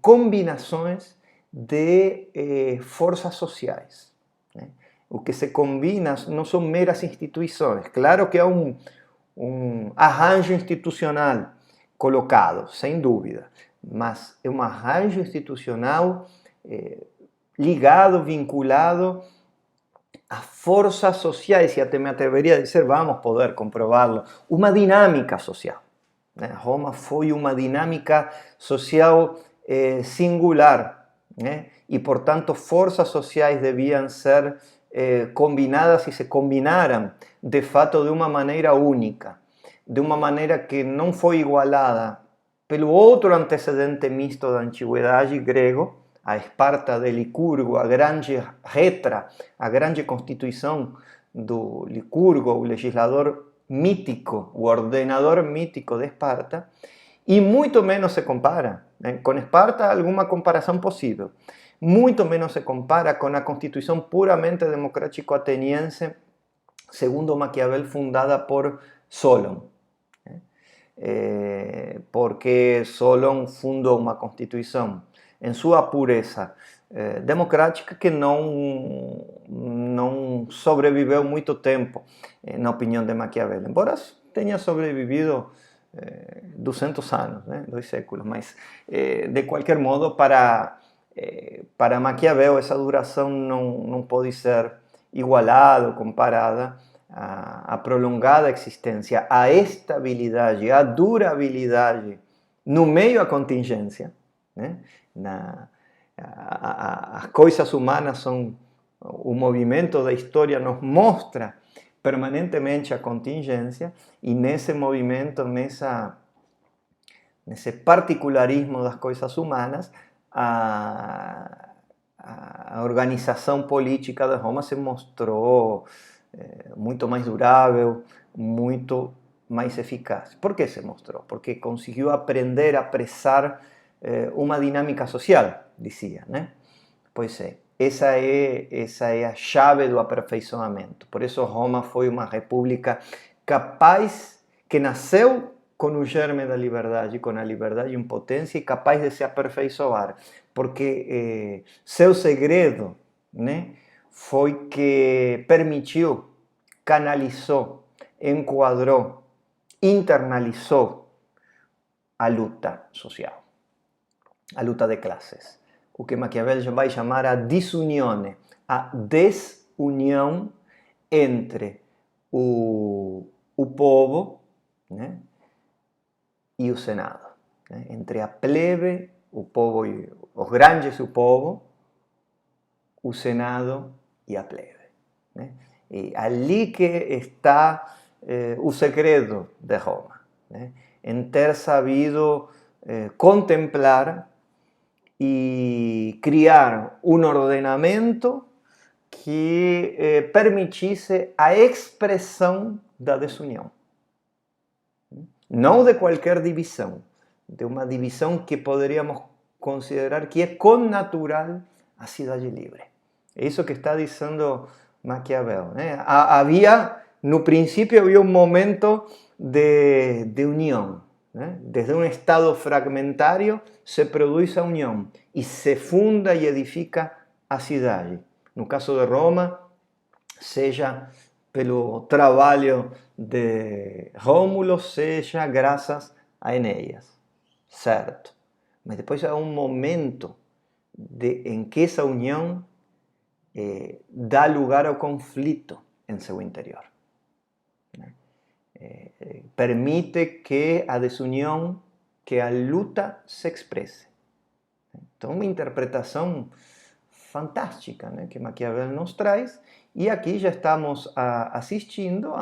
combinações de forças sociais. Né? O que se combina não são meras instituições. Claro que há um arranjo institucional colocado, sem dúvida, mas é um arranjo institucional ligado, vinculado a forças sociais, e até me atreveria a dizer, vamos poder comprová-lo, uma dinâmica social. Né? Roma foi uma dinâmica social singular, né? E, portanto, forças sociais deviam ser combinadas e se combinaram, de fato, de uma maneira única, de uma maneira que não foi igualada pelo outro antecedente misto da antiguidade grego, a Esparta de Licurgo, a grande Retra, a grande constituição do Licurgo, o legislador mítico, o ordenador mítico de Esparta, e muito menos se compara, né? Com Esparta alguma comparação possível, muito menos se compara com a constituição puramente democrático-ateniense, segundo Maquiavel, fundada por Solon. Porque Solon fundou uma constituição em sua pureza democrática que não sobreviveu muito tempo, na opinião de Maquiavel, embora tenha sobrevivido 200 anos, né? 2 séculos, mas de qualquer modo, para Maquiavel, essa duração não pode ser igualada ou comparada à prolongada existência, à estabilidade, à durabilidade no meio à contingência, né? As coisas humanas são, o movimento da história nos mostra permanentemente a contingência, e nesse movimento, nesse particularismo das coisas humanas, a organização política de Roma se mostrou muito mais durável, muito mais eficaz. Por que se mostrou? Porque conseguiu aprender a apressar uma dinâmica social, dizia, né? Pois é, essa é a chave do aperfeiçoamento. Por isso Roma foi uma república capaz, que nasceu com o germe da liberdade, com a liberdade em potência, e capaz de se aperfeiçoar, porque seu segredo, né, foi que permitiu, canalizou, enquadrou, internalizou a luta social, a luta de classes. O que Maquiavel vai chamar a desunione, a desunião entre o povo, né, e o Senado, né, entre a plebe, o povo, os grandes e o povo, o Senado e a plebe. Né? E ali que está o segredo de Roma, né? Em ter sabido contemplar e criar um ordenamento que permitisse a expressão da desunião. Não de qualquer divisão, de uma divisão que poderíamos considerar que é connatural à cidade livre. É isso que está dizendo Maquiavel, né? No princípio havia um momento de união, né? Desde um estado fragmentário se produz a união e se funda e edifica a cidade. No caso de Roma, seja pelo trabalho de Rômulo, seja graças a Enéas, certo? Mas depois há um momento em que essa união dá lugar ao conflito em seu interior. Permite que a desunião, que a luta se expresse. Então, uma interpretação fantástica, né, que Maquiavel nos traz, e aqui já estamos assistindo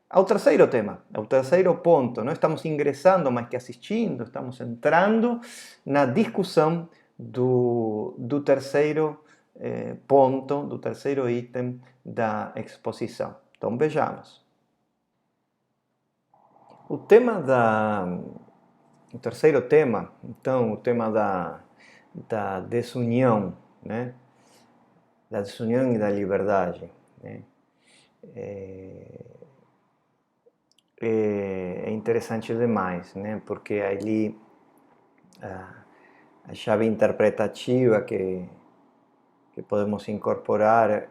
ao terceiro tema, ao terceiro ponto. Não estamos ingressando mais que assistindo, estamos entrando na discussão do terceiro ponto, do terceiro item da exposição. Então vejamos. O terceiro tema, então, o tema da desunião, né? Da desunião e da liberdade, né? É interessante demais, né? Porque ali a chave interpretativa que podemos incorporar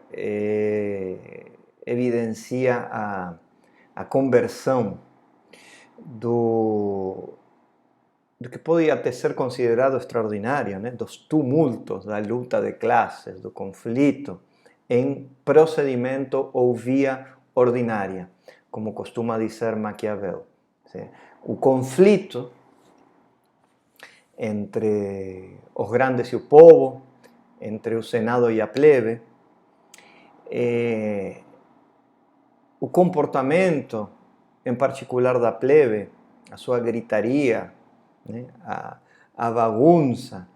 evidencia a conversão do que podia até ser considerado extraordinário, né? Dos tumultos da luta de classes, do conflito, em procedimento ou via ordinária, como costuma dizer Maquiavel. O conflito entre os grandes e o povo, entre o Senado e a plebe, o comportamento, em particular da plebe, a sua gritaria, né? a bagunça,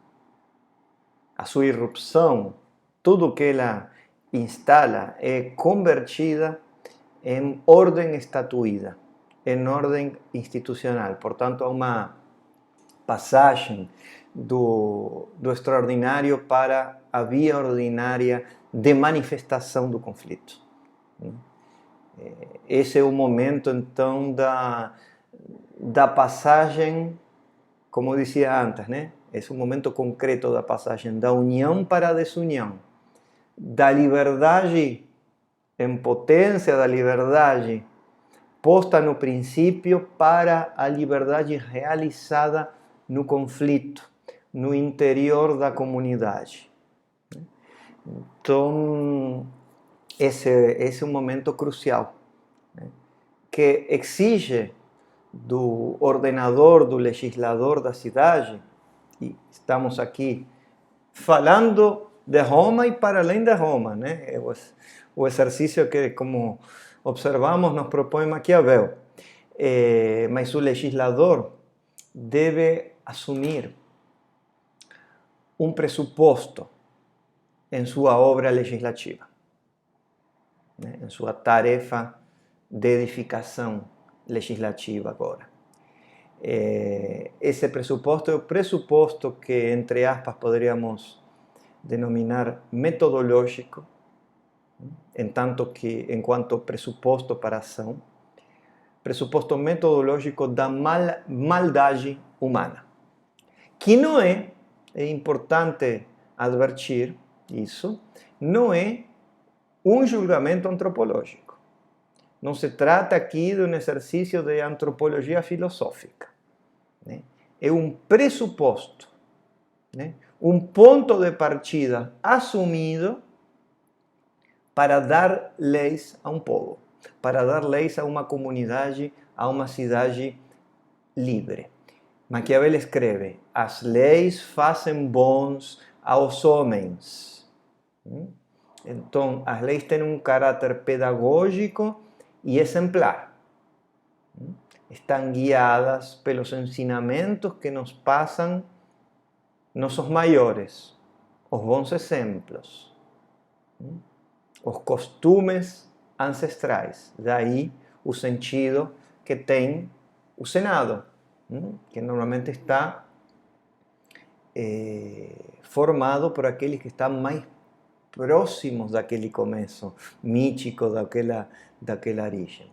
a sua irrupção, tudo que ela instala é convertida em ordem estatuída, em ordem institucional. Portanto, há uma passagem do extraordinário para a via ordinária de manifestação do conflito. Esse é o momento, então, da passagem, como dizia antes, né? Esse é o momento concreto da passagem da união para a desunião, da liberdade em potência, da liberdade posta no princípio para a liberdade realizada no conflito, no interior da comunidade. Então, esse é um momento crucial, né? Que exige do ordenador, do legislador da cidade, e estamos aqui falando de Roma e para além de Roma, né? O exercício que, como observamos, nos propõe Maquiavel. Mas o legislador deve assumir um pressuposto em sua obra legislativa, né? Em sua tarefa de edificação legislativa agora. Esse pressuposto é o pressuposto que, entre aspas, poderíamos denominar metodológico, enquanto pressuposto para a ação, pressuposto metodológico da maldade humana, que não é importante advertir isso, não é um julgamento antropológico. Não se trata aqui de um exercício de antropologia filosófica, né? É um pressuposto, né? Um ponto de partida assumido para dar leis a um povo, para dar leis a uma comunidade, a uma cidade livre. Maquiavel escreve: as leis fazem bons aos homens. Então, as leis têm um caráter pedagógico e exemplar. Estão guiadas pelos ensinamentos que nos passam nossos maiores, os bons exemplos, os costumes ancestrais. Daí o sentido que tem o Senado, que normalmente está formado por aqueles que estão mais próximos daquele começo mítico, daquela origem.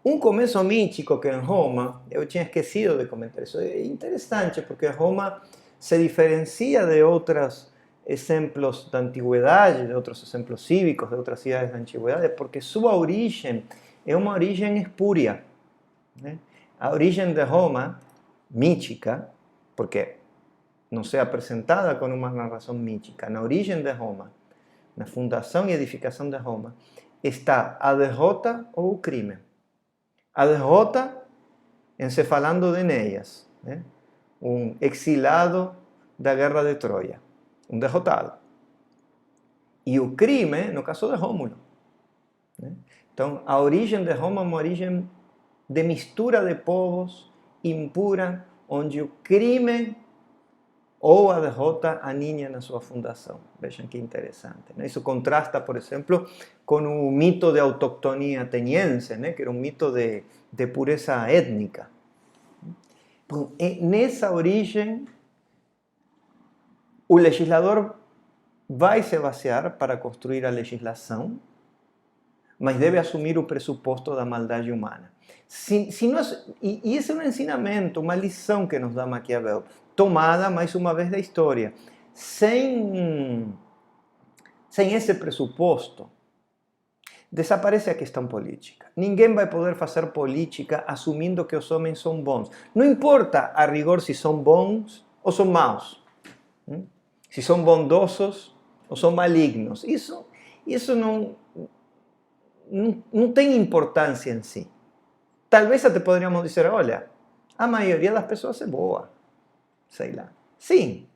Um começo mítico que em Roma, eu tinha esquecido de comentar isso, é interessante porque Roma se diferencia de outros exemplos da antiguidade, de outros exemplos cívicos, de outras cidades da antiguidade, porque sua origem é uma origem espúria, né? A origem de Roma, mítica, porque não se é apresentada com uma narração mítica, na origem de Roma, na fundação e edificação de Roma, está a derrota ou o crime. A derrota, em se falando de Enéas, né? Um exilado da guerra de Troia, um derrotado. E o crime, no caso de Rômulo, né? Então, a origem de Roma é uma origem de mistura de povos impura, onde o crime ou a derrota aninha na sua fundação. Vejam que interessante, né? Isso contrasta, por exemplo, com o mito de autoctonia ateniense, né? Que era um mito de pureza étnica. Bom, nessa origem, o legislador vai se basear para construir a legislação, mas deve assumir o pressuposto da maldade humana. E esse é um ensinamento, uma lição que nos dá Maquiavel, tomada mais uma vez da história. Sem esse pressuposto, desaparece a questão política. Ninguém vai poder fazer política assumindo que os homens são bons. Não importa a rigor se são bons ou são maus. Se são bondosos ou são malignos. Isso não tem importância em si. Talvez até poderíamos dizer, olha, a maioria das pessoas é boa. Sei lá. Sim,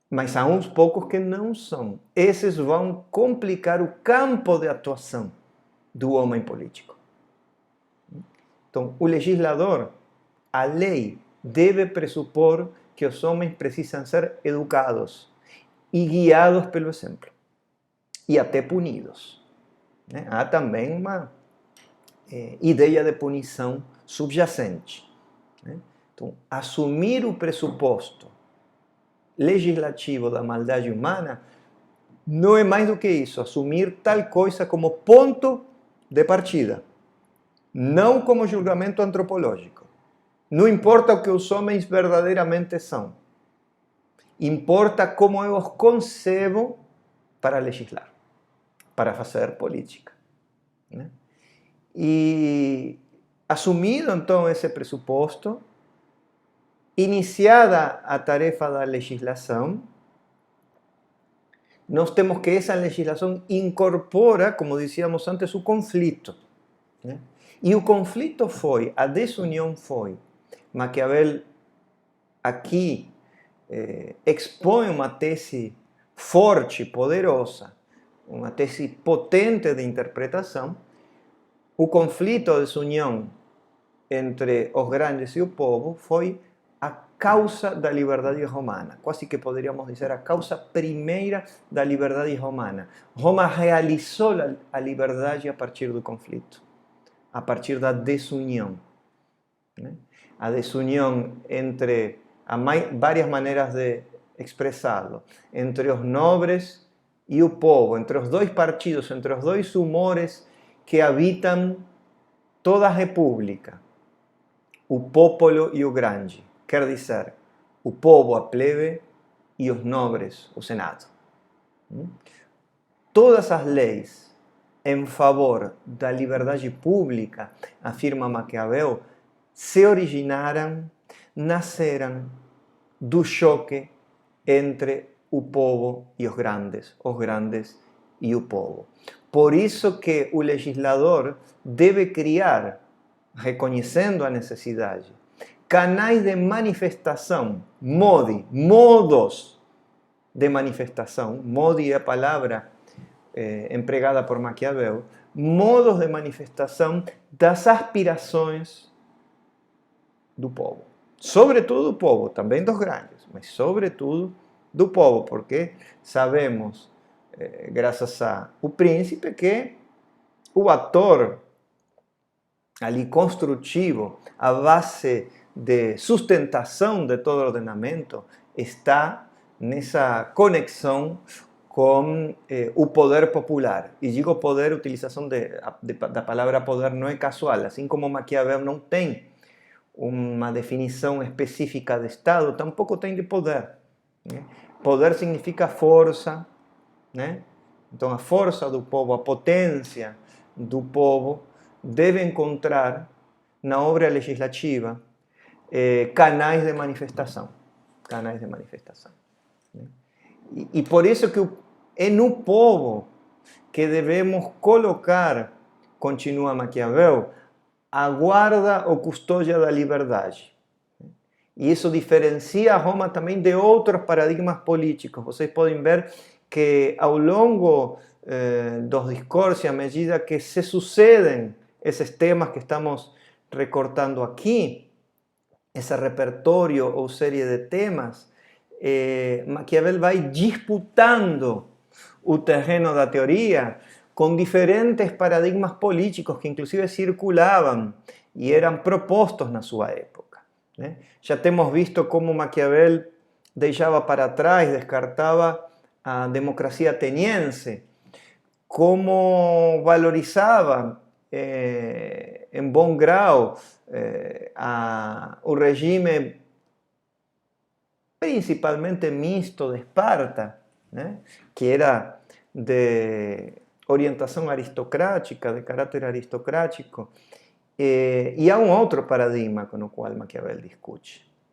mas há uns poucos que não são. Esses vão complicar o campo de atuação do homem político. Então, o legislador, a lei, deve pressupor que os homens precisam ser educados e guiados pelo exemplo. E até punidos. Há também uma ideia de punição subjacente. Então, assumir o pressuposto legislativo da maldade humana não é mais do que isso, assumir tal coisa como ponto de partida, não como julgamento antropológico. Não importa o que os homens verdadeiramente são, importa como eu os concebo para legislar, para fazer política. E assumido então esse pressuposto, iniciada a tarefa da legislação, nós temos que essa legislação incorpora, como dizíamos antes, o conflito. E o conflito foi, a desunião foi, Maquiavel aqui expõe uma tese forte, poderosa, uma tese potente de interpretação. O conflito, a desunião entre os grandes e o povo foi a causa da liberdade romana, quase que poderíamos dizer a causa primeira da liberdade romana. Roma realizou a liberdade a partir do conflito, a partir da desunião. A desunião entre, há várias maneiras de expressá-lo, entre os nobres e o povo, entre os dois partidos, entre os dois humores que habitam toda a república, o popolo e o grande. Quer dizer, o povo, a plebe, e os nobres, o senado. Todas as leis em favor da liberdade pública, afirma Maquiavel, se originaram, nasceram do choque entre o povo e os grandes e o povo. Por isso que o legislador deve criar, reconhecendo a necessidade, canais de manifestação, modos de manifestação, modi é a palavra empregada por Maquiavel, modos de manifestação das aspirações do povo. Sobretudo do povo, também dos grandes, mas sobretudo do povo, porque sabemos, graças ao príncipe, que o ator ali construtivo, a base de sustentação de todo ordenamento, está nessa conexão com o poder popular. E digo poder, a utilização da palavra poder não é casual, assim como Maquiavel não tem uma definição específica de Estado, tampouco tem de poder. Poder significa força, então a força do povo, a potência do povo deve encontrar na obra legislativa canais de manifestação. E por isso que é no povo que devemos colocar, continua Maquiavel, a guarda ou custódia da liberdade. E isso diferencia Roma também de outros paradigmas políticos. Vocês podem ver que ao longo dos discursos, à medida que se sucedem esses temas que estamos recortando aqui, esse repertório ou série de temas, Maquiavel vai disputando o terreno da teoria com diferentes paradigmas políticos que inclusive circulavam e eram propostos na sua época, né? Já temos visto como Maquiavel deixava para trás, descartava a democracia ateniense, como valorizava em bom grau o regime principalmente mixto de Esparta, né? Que era de orientação aristocrática, de caráter aristocrático. E há um outro paradigma com o qual Maquiavel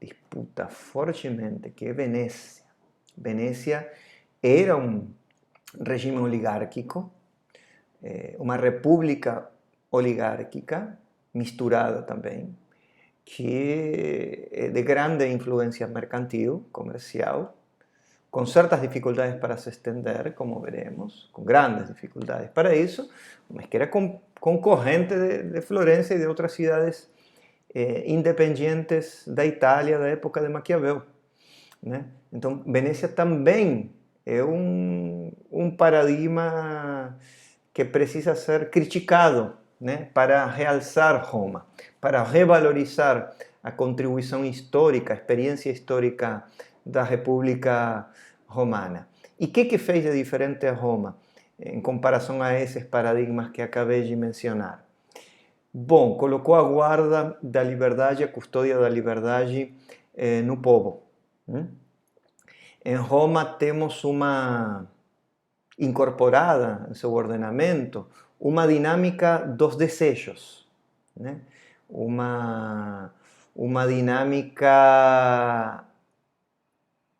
disputa fortemente, que é Venécia. Venécia era um regime oligárquico, uma república oligárquica, misturada também, que é de grande influência mercantil, comercial, com certas dificuldades para se estender, como veremos, com grandes dificuldades para isso, mas que era concorrente de Florença e de outras cidades independentes da Itália da época de Maquiavel, né? Então, Venécia também é um paradigma que precisa ser criticado, né, para realçar Roma, para revalorizar a contribuição histórica, a experiência histórica da República Romana. E o que fez de diferente a Roma em comparação a esses paradigmas que acabei de mencionar? Bom, colocou a guarda da liberdade, a custódia da liberdade no povo. Em Roma temos uma incorporada em seu ordenamento uma dinâmica dos desejos, né? Uma dinâmica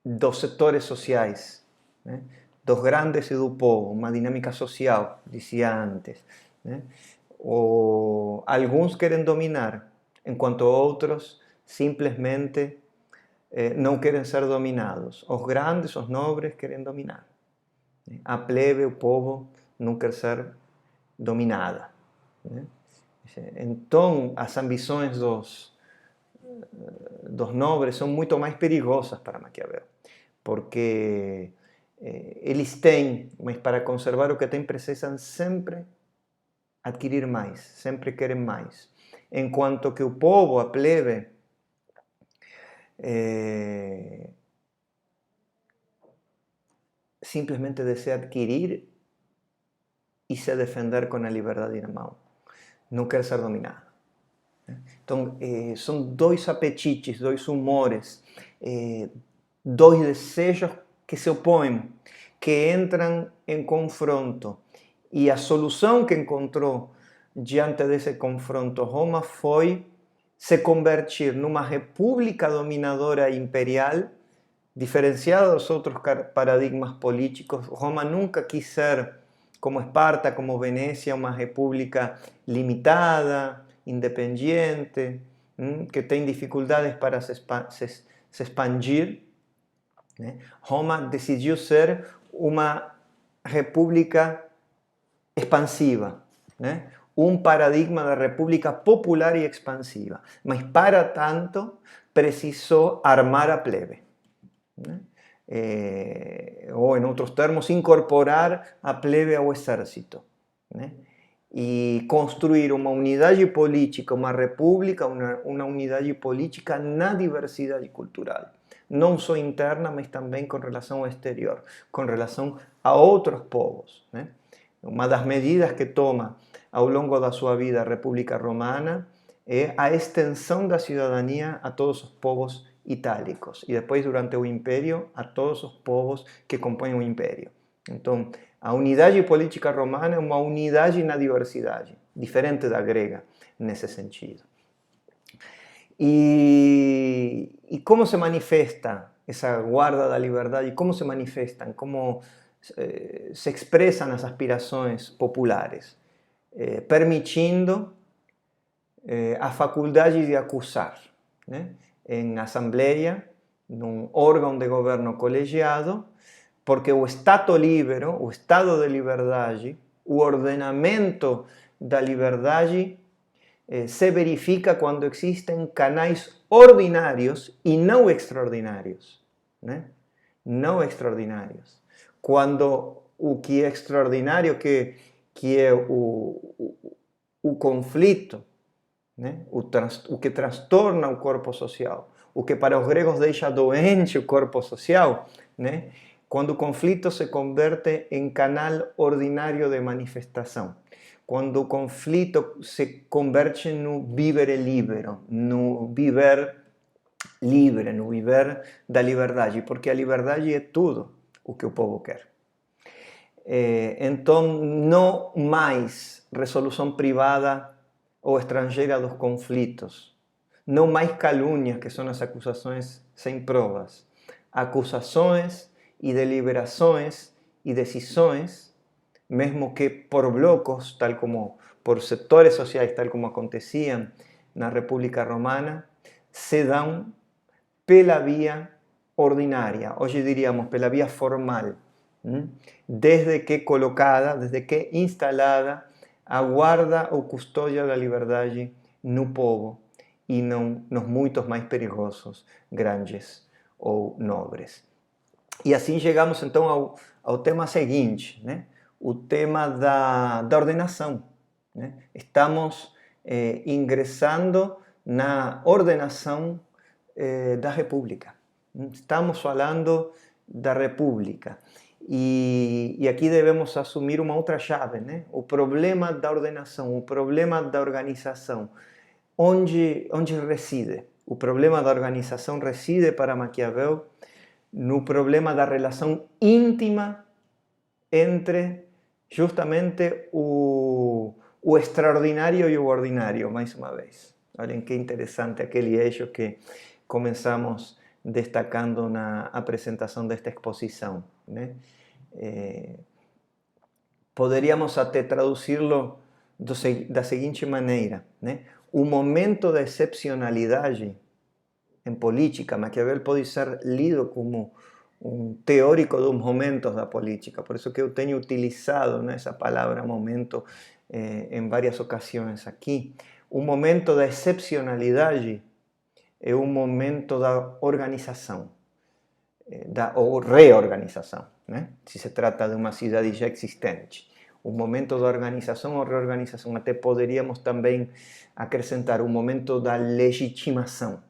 dos setores sociais, né? Dos grandes e do povo, uma dinâmica social, dizia antes, né? Alguns querem dominar, enquanto outros simplesmente não querem ser dominados. Os grandes, os nobres querem dominar. A plebe, o povo, não quer ser dominada, né? Então, as ambições dos nobres são muito mais perigosas para Maquiavel, porque eles têm, mas para conservar o que têm precisam sempre adquirir mais, sempre querem mais. Enquanto que o povo, a plebe, simplesmente deseja adquirir e se defender com a liberdade na mão. Não quer ser dominado. Então, são dois apetites, dois humores, dois desejos que se opõem, que entram em confronto. E a solução que encontrou diante desse confronto Roma foi se convertir numa república dominadora imperial, diferenciada dos outros paradigmas políticos. Roma nunca quis ser, como Esparta, como Venécia, uma república limitada, independiente, que tem dificuldades para se expandir, né? Roma decidiu ser uma república expansiva, né? Um paradigma da república popular e expansiva. Mas, para tanto, precisou armar a plebe, né? Ou, em outros termos, incorporar a plebe ao exército, né? E construir uma unidade política, uma república, uma unidade política na diversidade cultural. Não só interna, mas também com relação ao exterior, com relação a outros povos, né? Uma das medidas que toma ao longo da sua vida a República Romana é a extensão da cidadania a todos os povos itálicos e depois, durante o Império, a todos os povos que compõem o Império. Então, a unidade política romana é uma unidade na diversidade, diferente da grega nesse sentido. E como se manifesta essa guarda da liberdade? Como se manifestam? Como se expressam as aspirações populares? Permitindo a faculdade de acusar, né? Em assembleia, num órgão de governo colegiado, porque o Estado livre, o estado de liberdade, o ordenamento da liberdade se verifica quando existem canais ordinários e não extraordinários, né? Não extraordinários. Quando o que é extraordinário, que é o conflito, né? O que transtorna o corpo social, o que para os gregos deixa doente o corpo social, né? Quando o conflito se converte em canal ordinário de manifestação, quando o conflito se converte no vivere libero, no viver livre, no viver da liberdade, porque a liberdade é tudo o que o povo quer. Então, não mais resolução privada ou estrangeira dos conflitos, não mais calúnias, que são as acusações sem provas, acusações e deliberações e decisões, mesmo que por blocos, tal como por setores sociais, tal como aconteciam na República Romana, se dão pela via ordinária, hoje diríamos pela via formal, desde que colocada, desde que instalada, aguarda ou custódia da liberdade no povo e não nos muitos mais perigosos, grandes ou nobres. E assim chegamos então ao tema seguinte, né? O tema da ordenação. Né? Estamos ingressando na ordenação da República. Estamos falando da República. E aqui devemos assumir uma outra chave, né? O problema da ordenação, o problema da organização. Onde reside? O problema da organização reside para Maquiavel no problema da relação íntima entre justamente o extraordinário e o ordinário, mais uma vez. Olhem que interessante aquele eixo que começamos destacando na apresentação desta exposição, né? Poderíamos até traduzi-lo da seguinte maneira, né? O momento da excepcionalidade em política, Maquiavel pode ser lido como um teórico dos momentos da política, por isso que eu tenho utilizado, né, essa palavra momento em várias ocasiões aqui. O momento da excepcionalidade é um momento da organização, ou reorganização, né? Se se trata de uma cidade já existente. O momento da organização ou reorganização, até poderíamos também acrescentar o momento da legitimação,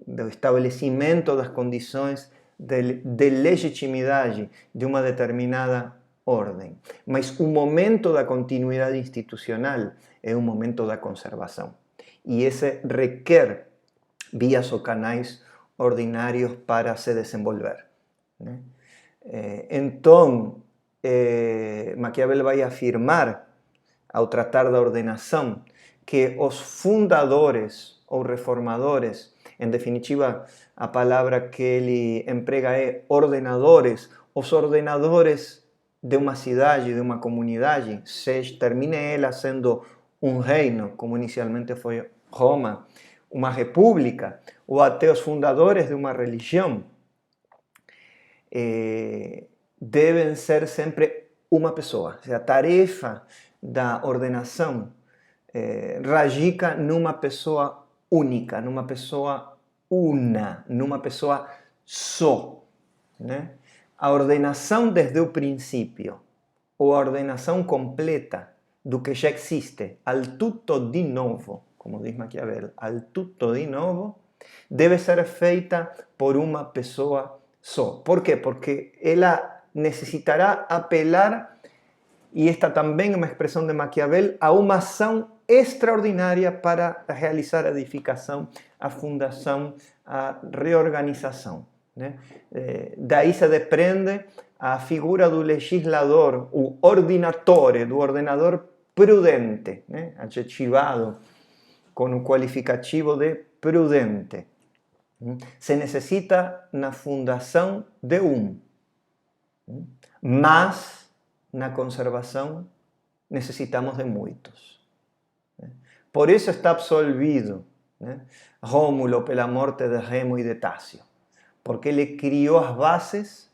do estabelecimento das condições de legitimidade de uma determinada ordem. Mas o momento da continuidade institucional é um momento da conservação. E esse requer vias ou canais ordinários para se desenvolver, né? Então, Maquiavel vai afirmar, ao tratar da ordenação, que os fundadores ou reformadores, em definitiva, a palavra que ele emprega é ordenadores, os ordenadores de uma cidade, de uma comunidade, termine ela sendo um reino, como inicialmente foi Roma, uma república, ou até os fundadores de uma religião, devem ser sempre uma pessoa. A tarefa da ordenação radica numa pessoa única, numa pessoa una, numa pessoa só, né? A ordenação desde o princípio, ou a ordenação completa do que já existe, al tutto di novo, como diz Maquiavel, al tutto di novo, deve ser feita por uma pessoa só. Por quê? Porque ela necessitará apelar, e esta também é uma expressão de Maquiavel, a uma ação extraordinária para realizar a edificação, a fundação, a reorganização, né? Daí se desprende a figura do legislador, o ordinatore, do ordenador prudente, né? Adjetivado com o qualificativo de prudente. Se necessita na fundação de mas na conservação necessitamos de muitos. Por isso está absolvido, né, Rômulo pela morte de Remo e de Tácio, porque ele criou as bases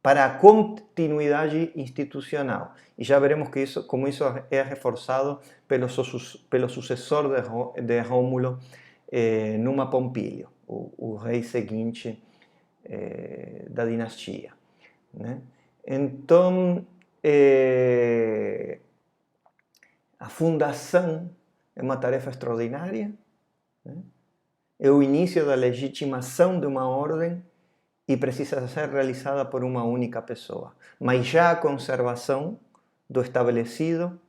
para a continuidade institucional. E já veremos que como isso é reforçado pelo sucessor de Rômulo, Numa Pompílio, o rei seguinte da dinastia, né? Então, a fundação é uma tarefa extraordinária, né? É o início da legitimação de uma ordem e precisa ser realizada por uma única pessoa. Mas já a conservação do estabelecido,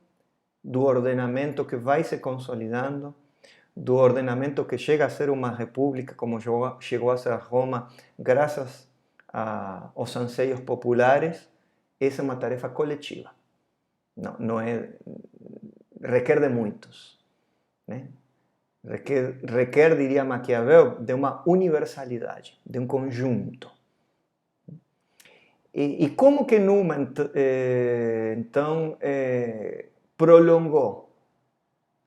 do ordenamento que vai se consolidando, do ordenamento que chega a ser uma república, como chegou a ser Roma, graças aos anseios populares, essa é uma tarefa coletiva. Não requer de muitos, né? Requer, diria Maquiavel, de uma universalidade, de um conjunto. E como que Numa, então, prolongou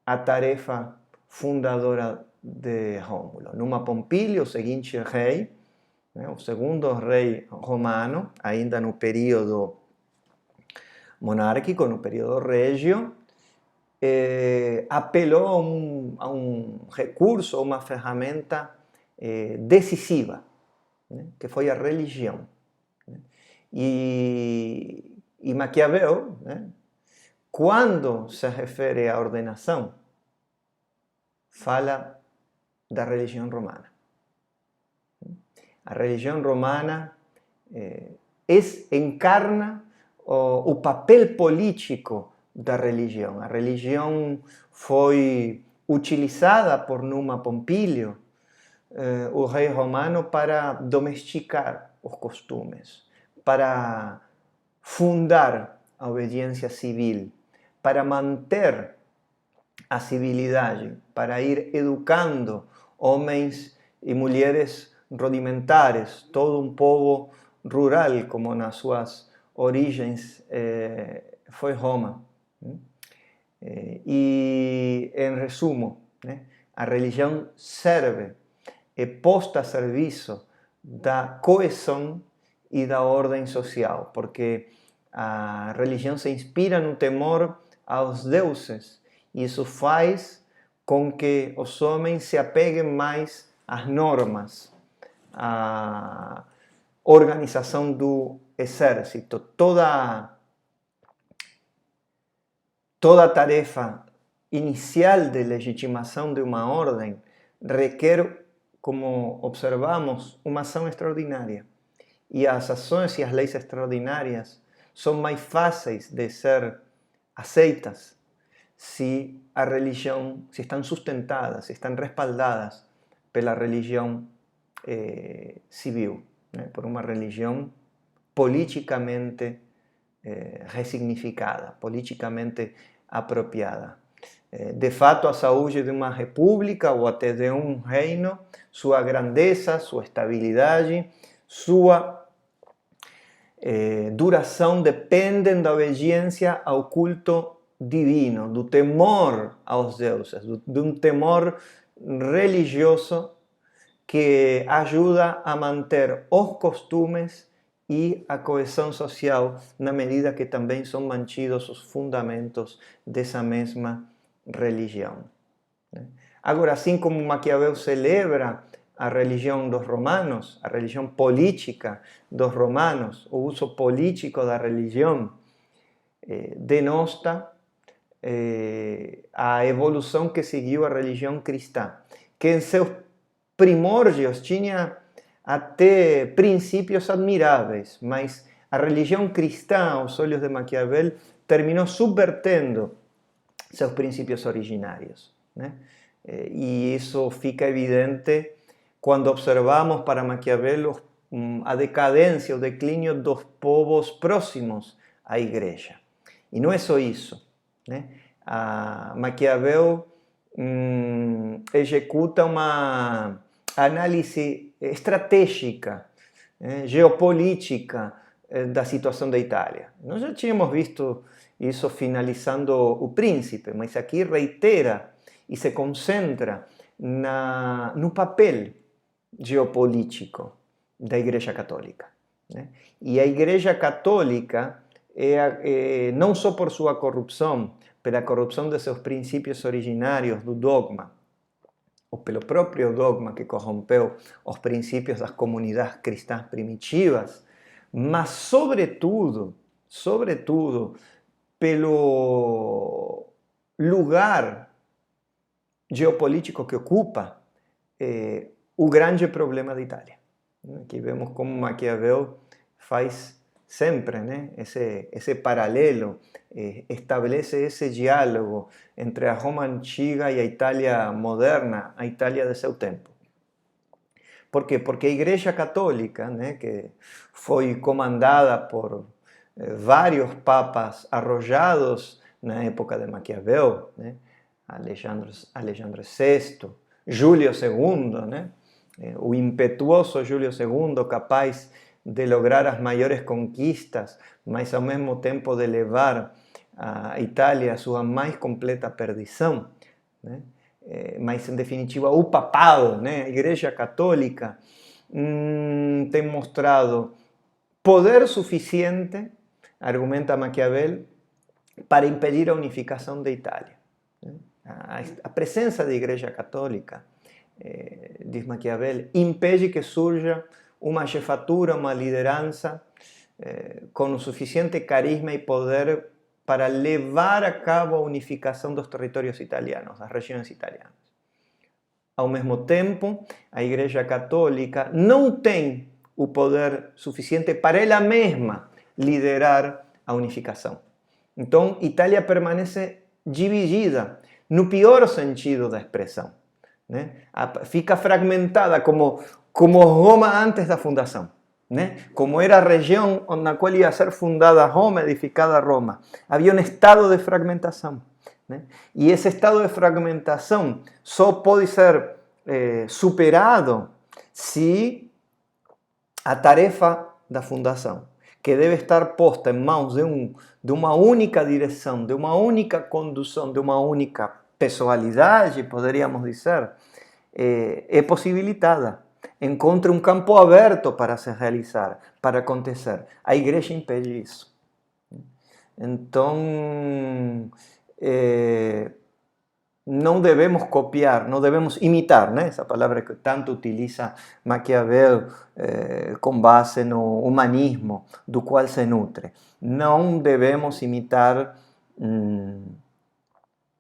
a tarefa fundadora de Rômulo? Numa Pompílio, o seguinte rei, né, o segundo rei romano, ainda no período monárquico, no período régio, apelou a um recurso, a uma ferramenta decisiva, né, que foi a religião. Né? E Maquiavel, né, quando se refere à ordenação, fala da religião romana. A religião romana encarna o papel político da religião. A religião foi utilizada por Numa Pompílio, o rei romano, para domesticar os costumes, para fundar a obediência civil, para manter a civilidade, para ir educando homens e mulheres rudimentares, todo um povo rural, como nas suas origens foi Roma. E, em resumo, né, a religião serve, é posta a serviço da coesão e da ordem social, porque a religião se inspira no temor aos deuses, e isso faz com que os homens se apeguem mais às normas, à organização do exército. Toda a tarefa inicial de legitimação de uma ordem requer, como observamos, uma ação extraordinária. E as ações e as leis extraordinárias são mais fáceis de ser aceitas se a religião, se estão sustentadas, se estão respaldadas pela religião civil, né? Por uma religião politicamente ressignificada, politicamente apropriada. De fato, a saúde de uma república ou até de um reino, sua grandeza, sua estabilidade, sua duração dependem da obediência ao culto divino, do temor aos deuses, de um temor religioso que ajuda a manter os costumes e a coesão social, na medida que também são mantidos os fundamentos dessa mesma religião. Agora, assim como Maquiavel celebra a religião dos romanos, a religião política dos romanos, o uso político da religião, denota a evolução que seguiu a religião cristã, que em seus primórdios tinha até princípios admiráveis, mas a religião cristã, aos olhos de Maquiavel, terminou subvertendo seus princípios originários, né? E isso fica evidente quando observamos para Maquiavel a decadência, o declínio dos povos próximos à igreja. E não é só isso, né? Maquiavel executa uma análise estratégica, geopolítica da situação da Itália. Nós já tínhamos visto isso finalizando O Príncipe, mas aqui reitera e se concentra no papel geopolítico da Igreja Católica, né? E a Igreja Católica, não só por sua corrupção, pela corrupção de seus princípios originários do dogma, ou pelo próprio dogma que corrompeu os princípios das comunidades cristãs primitivas, mas sobretudo, pelo lugar geopolítico que ocupa o grande problema da Itália. Aqui vemos como Maquiavel faz sempre, né, esse paralelo, estabelece esse diálogo entre a Roma antiga e a Itália moderna, a Itália de seu tempo. Por quê? Porque a Igreja Católica, né, que foi comandada por vários papas arrojados na época de Maquiavel, né, Alejandro VI, Júlio II, né, o impetuoso Júlio II, capaz de lograr as maiores conquistas, mas ao mesmo tempo de levar a Itália a sua mais completa perdição, né? Mas em definitiva o papado, né? A Igreja Católica tem mostrado poder suficiente, argumenta Maquiavel, para impedir a unificação da Itália. A presença da Igreja Católica, diz Maquiavel, impede que surja uma jefatura, uma liderança com o suficiente carisma e poder para levar a cabo a unificação dos territórios italianos, das regiões italianas. Ao mesmo tempo, a Igreja Católica não tem o poder suficiente para ela mesma liderar a unificação. Então, Itália permanece dividida, no pior sentido da expressão, né? Fica fragmentada como Roma antes da fundação, né? Como era a região na qual ia ser fundada Roma, edificada Roma. Havia um estado de fragmentação, né? E esse estado de fragmentação só pode ser superado se a tarefa da fundação, que deve estar posta em mãos de uma única direção, de uma única condução, de uma única pessoalidade, poderíamos dizer, é possibilitada. Encontra um campo aberto para se realizar, para acontecer. A Igreja impede isso. Então, não devemos copiar, não devemos imitar, né? Essa palavra que tanto utiliza Maquiavel com base no humanismo do qual se nutre. Não devemos imitar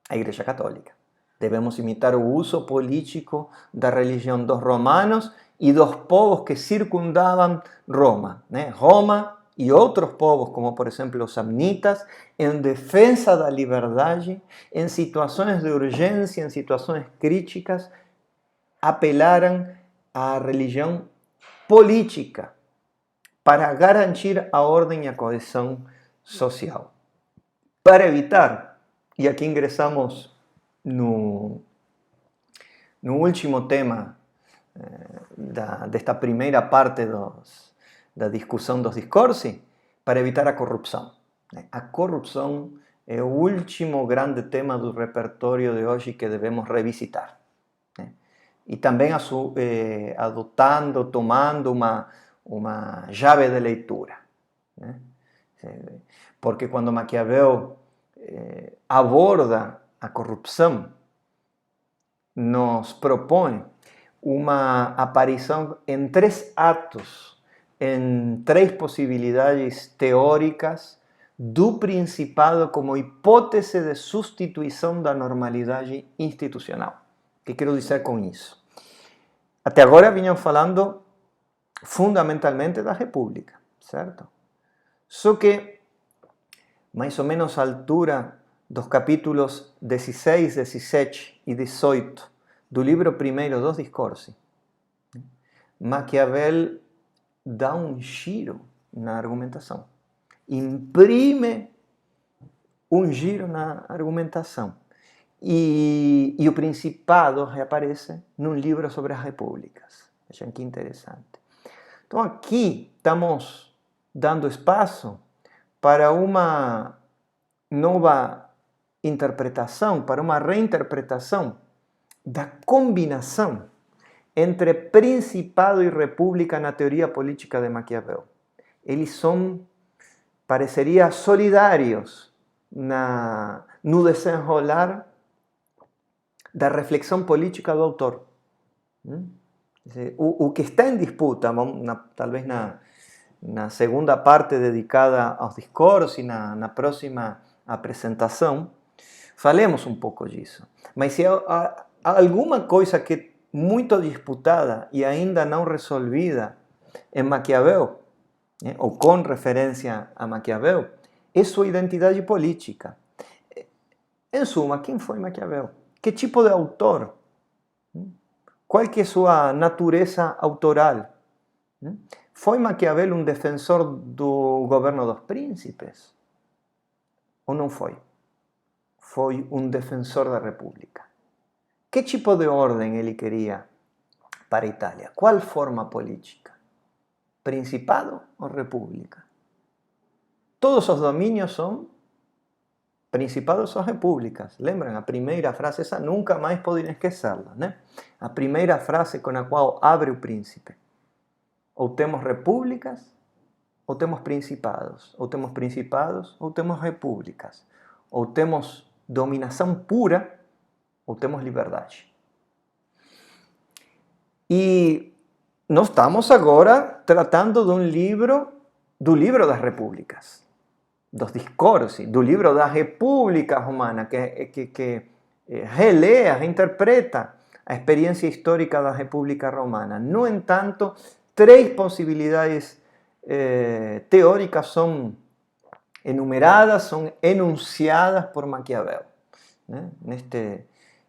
a Igreja Católica. Devemos imitar o uso político da religião dos romanos e dos povos que circundavam Roma, né? Roma e outros povos, como por exemplo os samnitas, em defesa da liberdade, em situações de urgência, em situações críticas, apelaram à religião política para garantir a ordem e a coesão social. Para evitar, e aqui ingressamos no último tema desta primeira parte da discussão dos discursos, para evitar a corrupção. A corrupção é o último grande tema do repertório de hoje que devemos revisitar. E também adotando, tomando uma chave de leitura. Porque quando Maquiavel aborda a corrupção, nos propõe uma aparição em 3 atos, em 3 possibilidades teóricas do Principado como hipótese de substituição da normalidade institucional. O que quero dizer com isso? Até agora vinham falando fundamentalmente da República, certo? Só que, mais ou menos à altura dos capítulos 16, 17 e 18 do livro primeiro dos Discursos, Maquiavel dá um giro na argumentação, imprime um giro na argumentação. E o Principado reaparece num livro sobre as repúblicas. Vejam que interessante. Então aqui estamos dando espaço para uma nova interpretação, para uma reinterpretação da combinação entre Principado e República na teoria política de Maquiavel. Eles são, pareceria, solidários no desenrolar da reflexão política do autor. O que está em disputa, talvez na segunda parte dedicada aos discursos e na próxima apresentação, falemos um pouco disso. Mas se há alguma coisa que é muito disputada e ainda não resolvida em Maquiavel, ou com referência a Maquiavel, é sua identidade política. Em suma, quem foi Maquiavel? Que tipo de autor? Qual que é sua natureza autoral? Foi Maquiavel um defensor do governo dos príncipes? Ou não foi? Foi um defensor da república. Que tipo de ordem ele queria para a Itália? Qual forma política? Principado ou república? Todos os domínios são principados ou repúblicas. Lembram? A primeira frase, essa nunca mais podem esquecê-la, né? A primeira frase com a qual abre o príncipe. Ou temos repúblicas, ou temos principados. Ou temos principados, ou temos repúblicas. Ou temos dominação pura, ou temos liberdade. E nós estamos agora tratando do livro das repúblicas, dos discursos, do livro da República Romana, que relê, reinterpreta a experiência histórica da República Romana. No entanto, três possibilidades teóricas são enumeradas, são enunciadas por Maquiavel, né?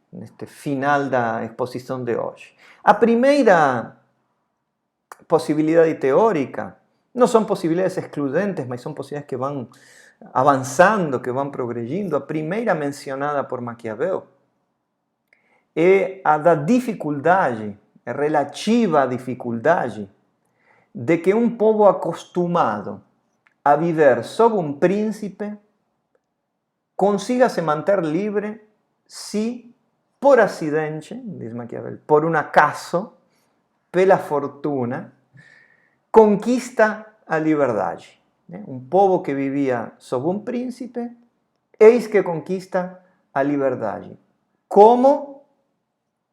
Neste final da exposição de hoje. A primeira possibilidade teórica não são possibilidades excludentes, mas são possibilidades que vão avançando, que vão progredindo. A primeira mencionada por Maquiavel é a da dificuldade, relativa à dificuldade, de que um povo acostumado a viver sob um príncipe consiga se manter livre se, por acidente, diz Maquiavel, por um acaso, pela fortuna, conquista a liberdade. Um povo que vivia sob um príncipe, eis que conquista a liberdade. Como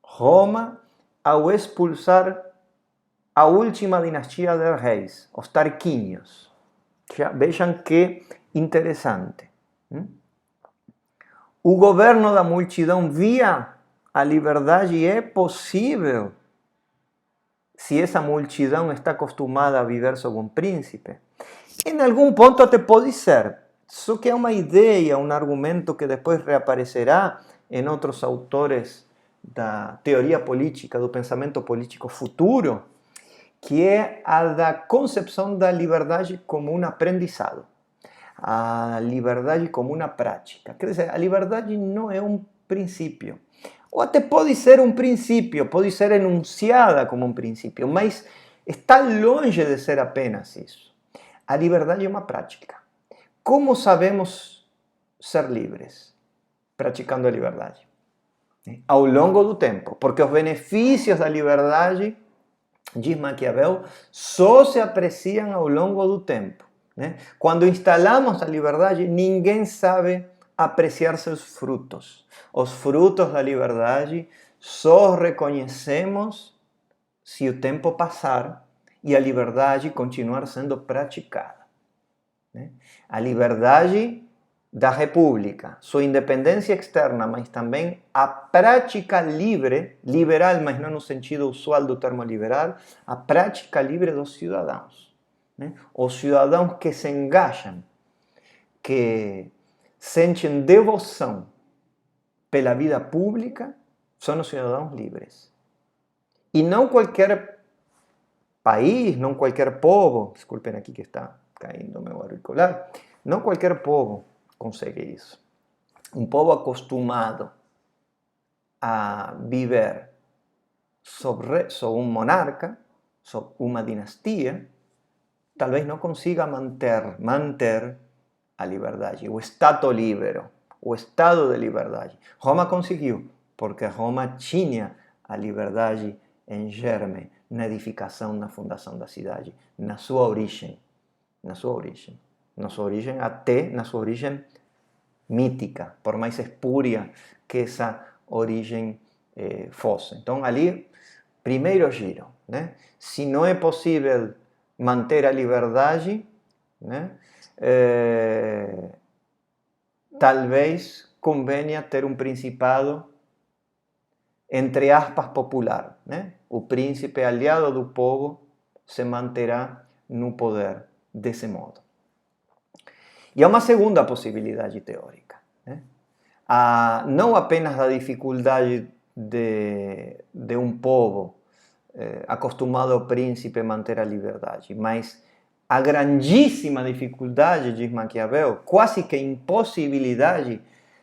Roma, ao expulsar a última dinastia de reis, os Tarquínios. Vejam que interessante. O governo da multidão via a liberdade é possível se essa multidão está acostumada a viver sob um príncipe. Em algum ponto até pode ser, só que é uma ideia, um argumento que depois reaparecerá em outros autores da teoria política, do pensamento político futuro, que é a da concepção da liberdade como um aprendizado, a liberdade como uma prática. Quer dizer, a liberdade não é um princípio, ou até pode ser um princípio, pode ser enunciada como um princípio, mas está longe de ser apenas isso. A liberdade é uma prática. Como sabemos ser livres? Praticando a liberdade. Ao longo do tempo, porque os benefícios da liberdade, diz Maquiavel, só se apreciam ao longo do tempo. Quando instalamos a liberdade, ninguém sabe apreciar seus frutos. Os frutos da liberdade só reconhecemos se o tempo passar e a liberdade continuar sendo praticada. A liberdade da república, sua independência externa, mas também a prática livre, liberal, mas não no sentido usual do termo liberal, a prática livre dos cidadãos. Os cidadãos que se engajam, que sentem devoção pela vida pública, são os cidadãos livres. E não qualquer país, não qualquer povo, desculpem aqui que está caindo meu auricular, não qualquer povo consegue isso. Um povo acostumado a viver sob um monarca, sob uma dinastia, talvez não consiga manter a liberdade, o Estado livre, o estado de liberdade. Roma conseguiu, porque Roma tinha a liberdade em germe, na edificação, na fundação da cidade, na sua origem. Até na sua origem mítica, por mais espúria que essa origem fosse. Então, ali, primeiro giro, né? Se não é possível manter a liberdade, né? Talvez convenha ter um principado, entre aspas, popular, né? O príncipe aliado do povo se manterá no poder desse modo. E há uma segunda possibilidade teórica, né? Não apenas a dificuldade de um povo acostumado ao príncipe manter a liberdade, mas a grandíssima dificuldade, diz Maquiavel, quase que impossibilidade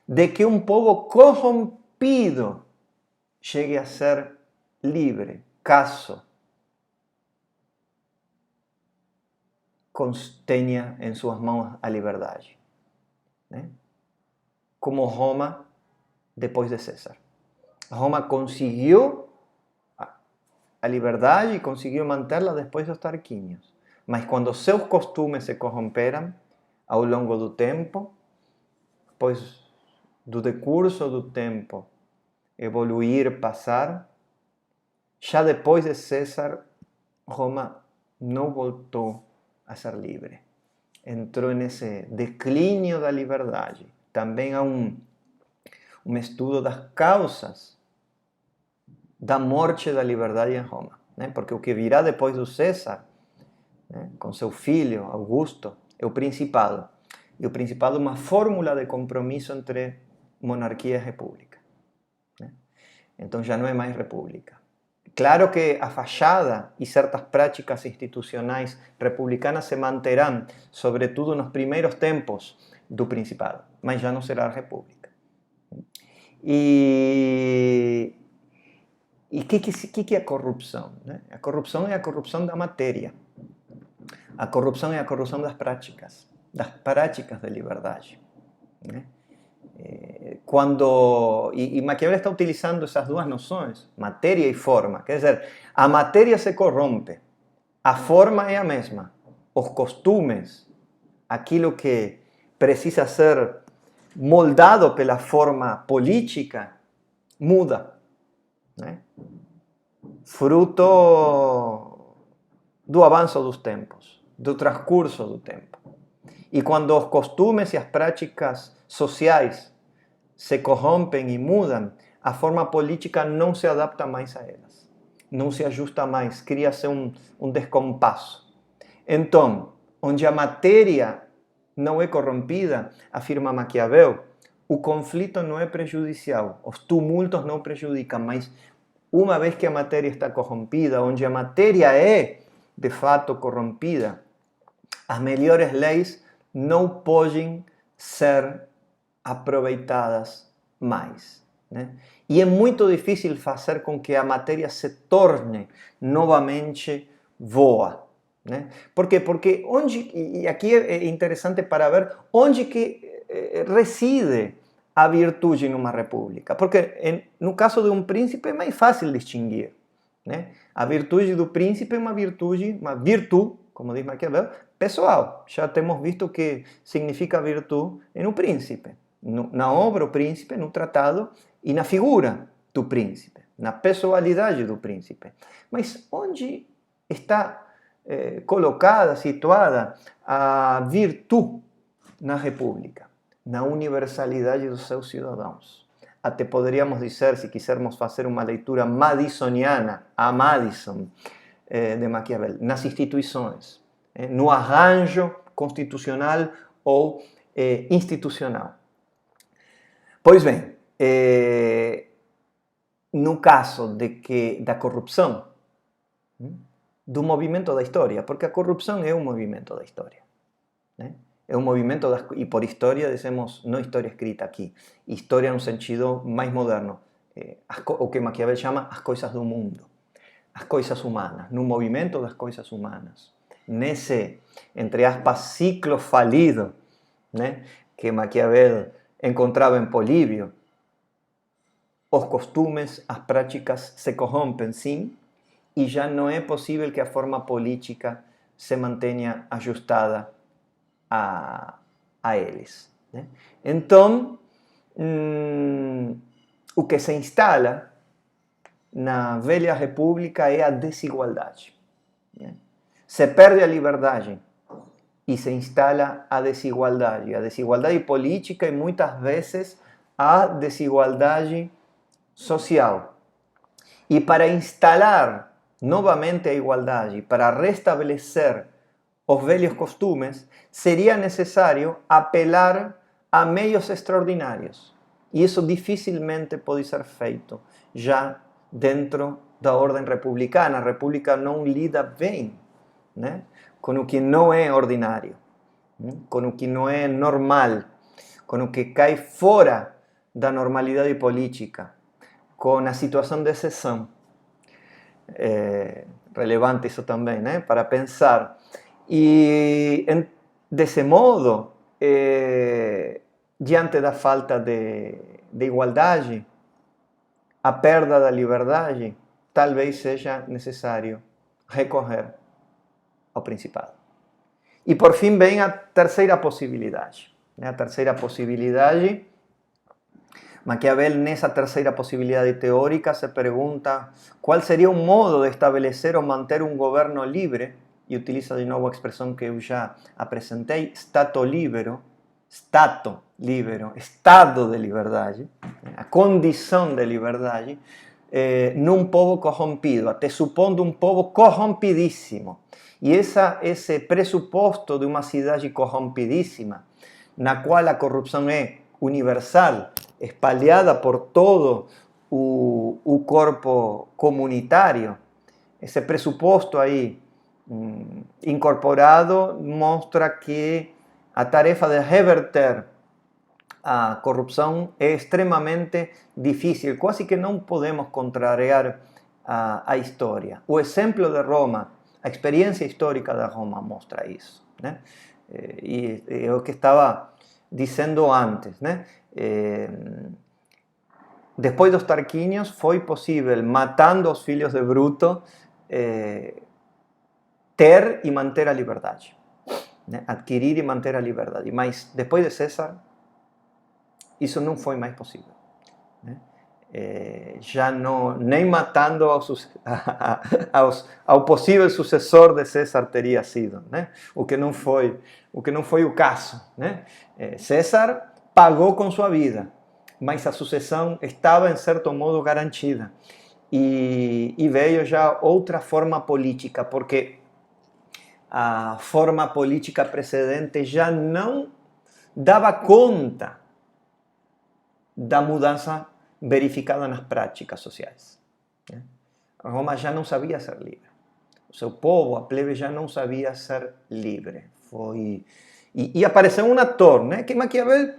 de que um povo corrompido chegue a ser livre, caso tenha em suas mãos a liberdade, né? Como Roma depois de César. Roma conseguiu a liberdade e conseguiu mantê-la depois dos Tarquínios. Mas quando seus costumes se corromperam ao longo do tempo, depois do decurso do tempo evoluir, passar, já depois de César, Roma não voltou a ser livre. Entrou nesse declínio da liberdade. Também há um estudo das causas da morte da liberdade em Roma, né? Porque o que virá depois do César, né, com seu filho Augusto, é o Principado. E o Principado é uma fórmula de compromisso entre monarquia e república, né? Então já não é mais república. Claro que a fachada e certas práticas institucionais republicanas se manterão, sobretudo nos primeiros tempos do Principado, mas já não será a república. E o que é a corrupção, né? A corrupção é a corrupção da matéria. A corrupção é a corrupção das práticas de liberdade, né? E Maquiavel está utilizando essas duas noções, matéria e forma. Quer dizer, a matéria se corrompe, a forma é a mesma. Os costumes, aquilo que precisa ser moldado pela forma política, muda, né? Fruto do avanço dos tempos, do transcurso do tempo. E quando os costumes e as práticas sociais se corrompem e mudam, a forma política não se adapta mais a elas, não se ajusta mais, cria-se um descompasso. Então, onde a matéria não é corrompida, afirma Maquiavel, o conflito não é prejudicial, os tumultos não prejudicam, mas uma vez que a matéria está corrompida, onde a matéria é de fato corrompida, as melhores leis não podem ser aproveitadas mais, né? E é muito difícil fazer com que a matéria se torne novamente boa, né? Por quê? Porque e aqui é interessante para ver onde que reside a virtude numa república. Porque no caso de um príncipe é mais fácil distinguir, né? A virtude do príncipe é uma virtude, como diz Maquiavel, pessoal. Já temos visto que significa virtude no príncipe, na obra o príncipe, no tratado e na figura do príncipe, na pessoalidade do príncipe. Mas onde está colocada, situada a virtude na república? Na universalidade dos seus cidadãos. Até poderíamos dizer, se quisermos fazer uma leitura madisoniana, a Madison, de Maquiavel, nas instituições, no arranjo constitucional ou institucional. Pois bem, no caso da corrupção, do movimento da história, porque a corrupção é um movimento da história, né? É um movimento, e por história dizemos, não história escrita aqui, história no sentido mais moderno, o que Maquiavel chama as coisas do mundo, as coisas humanas, no movimento das coisas humanas, nesse, entre aspas, ciclo falido, né, que Maquiavel encontrava em Políbio, os costumes, as práticas se corrompem, sim, e já não é possível que a forma política se mantenha ajustada a eles, né? Então, o que se instala na velha república é a desigualdade. Né? Se perde a liberdade e se instala a desigualdade política e muitas vezes a desigualdade social. E para instalar novamente a igualdade, para restabelecer os velhos costumes, seria necessário apelar a meios extraordinários. E isso dificilmente pode ser feito já dentro da ordem republicana. A república não lida bem, né, com o que não é ordinário, com o que não é normal, com o que cai fora da normalidade política, com a situação de exceção. É relevante isso também, né, para pensar. E desse modo, diante da falta de igualdade, a perda da liberdade, talvez seja necessário recorrer ao Principado. E por fim vem a terceira possibilidade. A terceira possibilidade, Maquiavel, nessa terceira possibilidade teórica, se pergunta qual seria um modo de estabelecer ou manter um governo livre, e utiliza de novo a expressão que eu já apresentei, stato libero, estado de liberdade, a condição de liberdade, num povo corrompido, até supondo um povo corrompidíssimo. E esse pressuposto de uma cidade corrompidíssima, na qual a corrupção é universal, espalhada por todo o corpo comunitário, esse pressuposto aí incorporado mostra que a tarefa de reverter a corrupção é extremamente difícil, quase que não podemos contrariar a história. O exemplo de Roma, a experiência histórica de Roma mostra isso, né? E é o que estava dizendo antes, né? Depois dos Tarquínios foi possível, matando os filhos de Bruto, ter e manter a liberdade, né? Adquirir e manter a liberdade. Mas depois de César, isso não foi mais possível, né? Já não, nem matando ao possível sucessor de César teria sido, né? O que não foi o caso, né? César pagou com sua vida, mas a sucessão estava em certo modo garantida, e veio já outra forma política, porque a forma política precedente já não dava conta da mudança verificada nas práticas sociais. Roma já não sabia ser livre. O seu povo, a plebe, já não sabia ser livre. E apareceu um ator, né, que Maquiavel,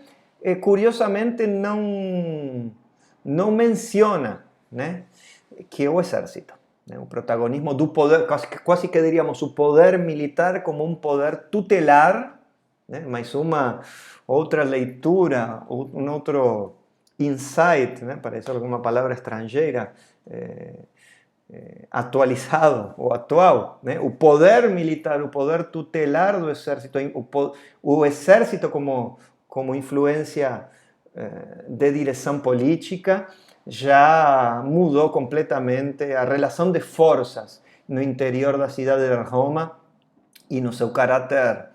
curiosamente, não menciona, né, que é o exército. O protagonismo do poder, quase que diríamos o poder militar como um poder tutelar, né, mais uma outra leitura, um outro insight, né, parece alguma palavra estrangeira, atualizado ou atual, né? O poder militar, o poder tutelar do exército, o exército como influência de direção política, já mudou completamente a relação de forças no interior da cidade de Roma e no seu caráter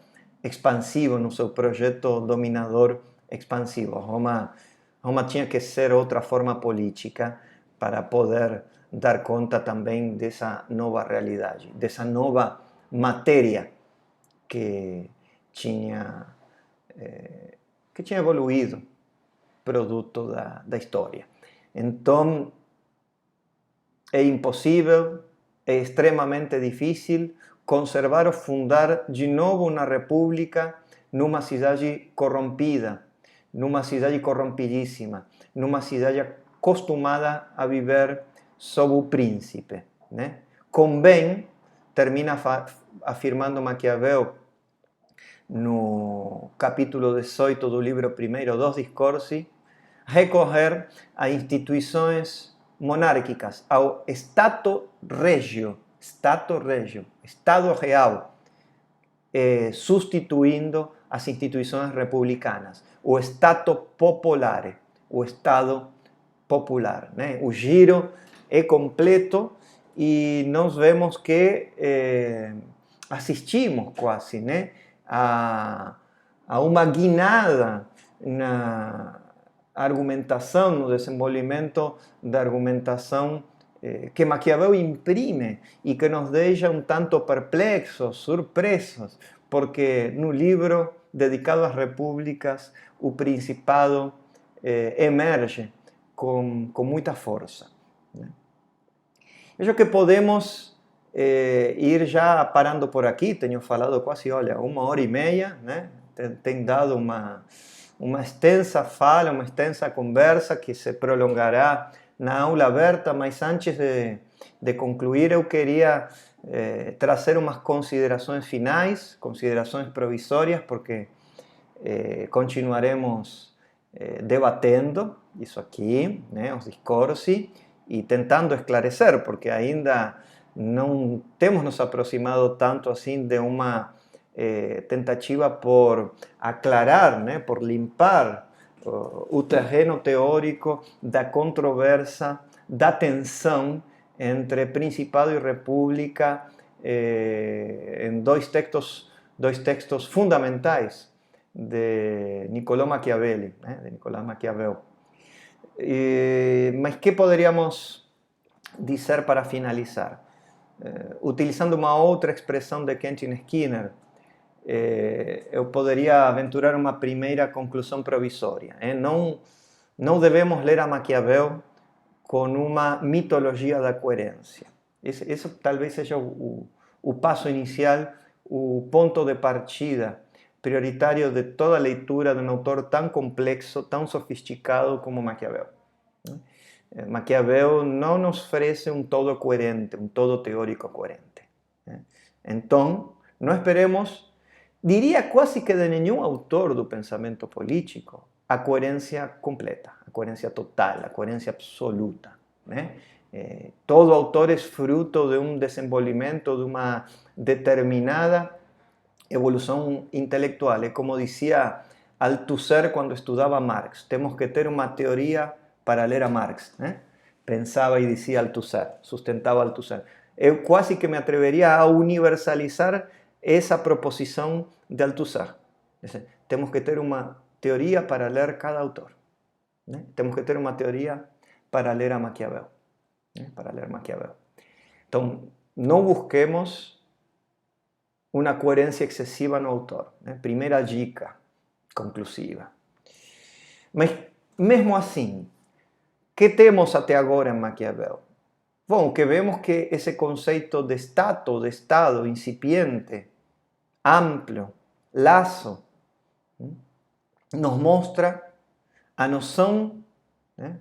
expansivo, no seu projeto dominador expansivo. Roma tinha que ser outra forma política para poder dar conta também dessa nova realidade, dessa nova matéria que tinha evoluído, produto da história. Então, é impossível, é extremamente difícil conservar ou fundar de novo uma república numa cidade corrompida, numa cidade corrompidíssima, numa cidade acostumada a viver sob o príncipe, né? Convém, termina afirmando Maquiavel no capítulo 18 do livro 1 dos Discorsi, recorrer a instituições monárquicas, ao Estado Regio, Estado Real, substituindo as instituições republicanas, o Estado Popolare, o Estado popular, né? O giro é completo e nós vemos que assistimos quase, né, a uma guinada na argumentação, no desenvolvimento da argumentação que Maquiavel imprime e que nos deixa um tanto perplexos, surpresos, porque no livro dedicado às repúblicas o Principado emerge com muita força. Né? Vejo que podemos ir já parando por aqui, tenho falado quase, olha, 1h30, né? Tem dado uma extensa fala, uma extensa conversa que se prolongará na aula aberta, mas antes de concluir eu queria trazer umas considerações finais, considerações provisórias, porque continuaremos debatendo isso aqui, né, os discursos, e tentando esclarecer, porque ainda não temos nos aproximado tanto assim de uma tentativa por aclarar, né, por limpar o terreno teórico da controvérsia, da tensão entre Principado e República em dois textos fundamentais de Nicolò Machiavelli, né, de Nicolás Maquiavel. Mas que poderíamos dizer para finalizar? Utilizando uma outra expressão de Kenshin Skinner, eu poderia aventurar uma primeira conclusão provisória. Não devemos ler a Maquiavel com uma mitologia da coerência. Esse talvez seja o passo inicial, o ponto de partida prioritário de toda leitura de um autor tão complexo, tão sofisticado como Maquiavel. Maquiavel não nos oferece um todo coerente, um todo teórico coerente. Então, não esperemos, diria quase que de nenhum autor do pensamento político, a coerência completa, a coerência total, a coerência absoluta. Né? Todo autor é fruto de um desenvolvimento, de uma determinada evolução intelectual. É como dizia Althusser quando estudava Marx: temos que ter uma teoria para ler a Marx. Né? Pensava e dizia Althusser, sustentava Althusser. Eu quase que me atreveria a universalizar essa proposição de Althusser. Temos que ter uma teoria para ler cada autor. Né? Temos que ter uma teoria para ler a Maquiavel. Né? Para ler Maquiavel. Então, não busquemos uma coerência excessiva no autor. Né? Primeira dica conclusiva. Mas, mesmo assim, que temos até agora em Maquiavel? Bom, que vemos que esse conceito de Estado incipiente, amplo, laço, nos mostra a noção, né?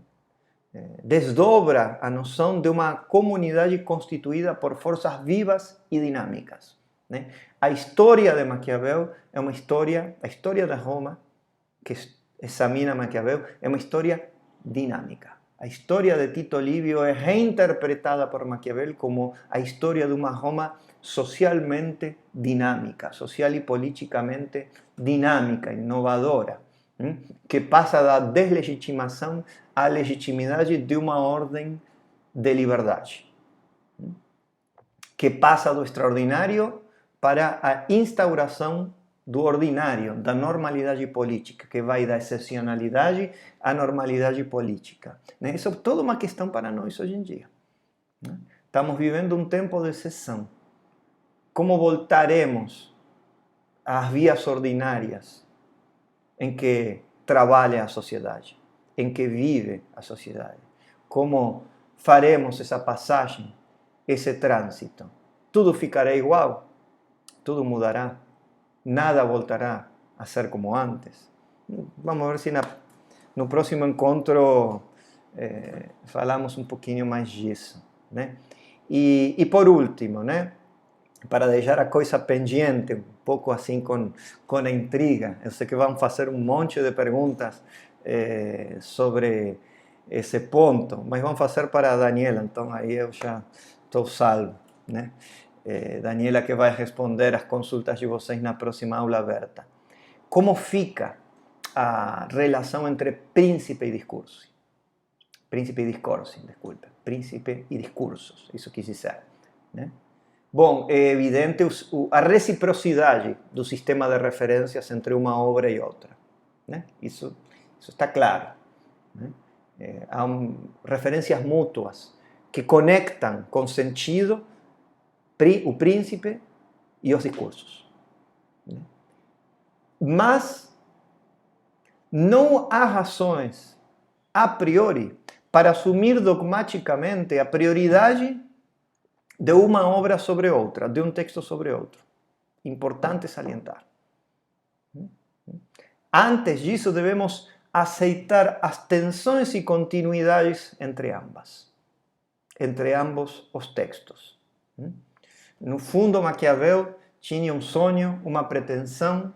Desdobra a noção de uma comunidade constituída por forças vivas e dinâmicas. Né? A história de Maquiavel é uma história, a história da Roma, que examina Maquiavel, é uma história dinâmica. A história de Tito Livio é reinterpretada por Maquiavel como a história de uma Roma socialmente dinâmica, social e politicamente dinâmica, inovadora, que passa da deslegitimação à legitimidade de uma ordem de liberdade, que passa do extraordinário para a instauração do ordinário, da normalidade política, que vai da excepcionalidade à normalidade política. Isso é toda uma questão para nós hoje em dia. Estamos vivendo um tempo de exceção. Como voltaremos às vias ordinárias em que trabalha a sociedade, em que vive a sociedade? Como faremos essa passagem, esse trânsito? Tudo ficará igual? Tudo mudará? Nada voltará a ser como antes? Vamos ver se no próximo encontro falamos um pouquinho mais disso. Né? E por último, né? Para deixar a coisa pendente, um pouco assim com a intriga, eu sei que vão fazer um monte de perguntas sobre esse ponto, mas vamos fazer para a Daniela, então aí eu já estou salvo. Né? Daniela que vai responder as consultas de vocês na próxima aula aberta. Como fica a relação entre príncipe e discurso? Príncipe e discurso, desculpe. príncipe e discursos. Isso quis dizer, né? Bom, é evidente a reciprocidade do sistema de referências entre uma obra e outra, né? Isso está claro, né? Há referências mútuas que conectam com sentido o príncipe e os discursos, né? Mas não há razões a priori para assumir dogmaticamente a prioridade de uma obra sobre outra, de um texto sobre outro. Importante salientar. Antes disso, devemos aceitar as tensões e continuidades entre ambos os textos. No fundo, Maquiavel tinha um sonho, uma pretensão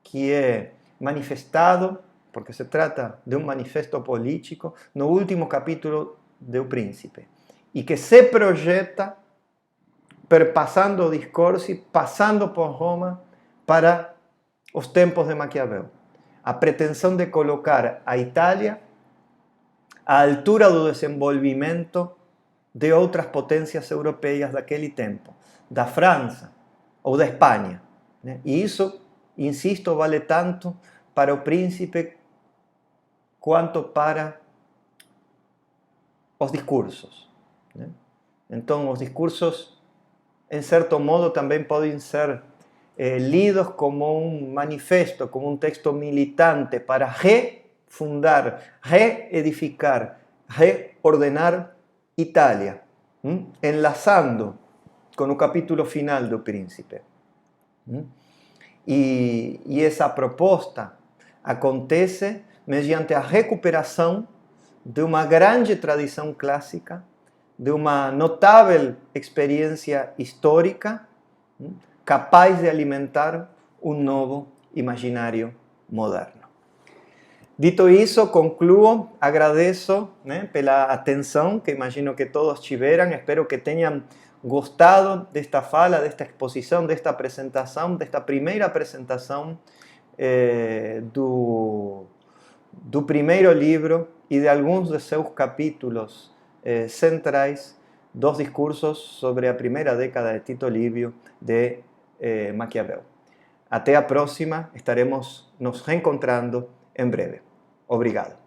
que é manifestado, porque se trata de um manifesto político, no último capítulo do Príncipe, e que se projeta perpassando o discurso e passando por Roma para os tempos de Maquiavel. A pretensão de colocar a Itália à altura do desenvolvimento de outras potências europeias daquele tempo, da França ou da Espanha, né? E isso, insisto, vale tanto para o príncipe quanto para os discursos, né? Então, os discursos, em certo modo, também podem ser lidos como um manifesto, como um texto militante para refundar, reedificar, reordenar Itália, enlazando com o capítulo final do Príncipe. E essa proposta acontece mediante a recuperação de uma grande tradição clássica, de uma notável experiência histórica, capaz de alimentar um novo imaginário moderno. Dito isso, concluo, agradeço, né, pela atenção que imagino que todos tiveram, espero que tenham gostado desta fala, desta exposição, desta apresentação, desta primeira apresentação do primeiro livro e de alguns de seus capítulos centrais dos discursos sobre a primeira década de Tito Livio de Maquiavel. Até a próxima, estaremos nos reencontrando em breve. Obrigado.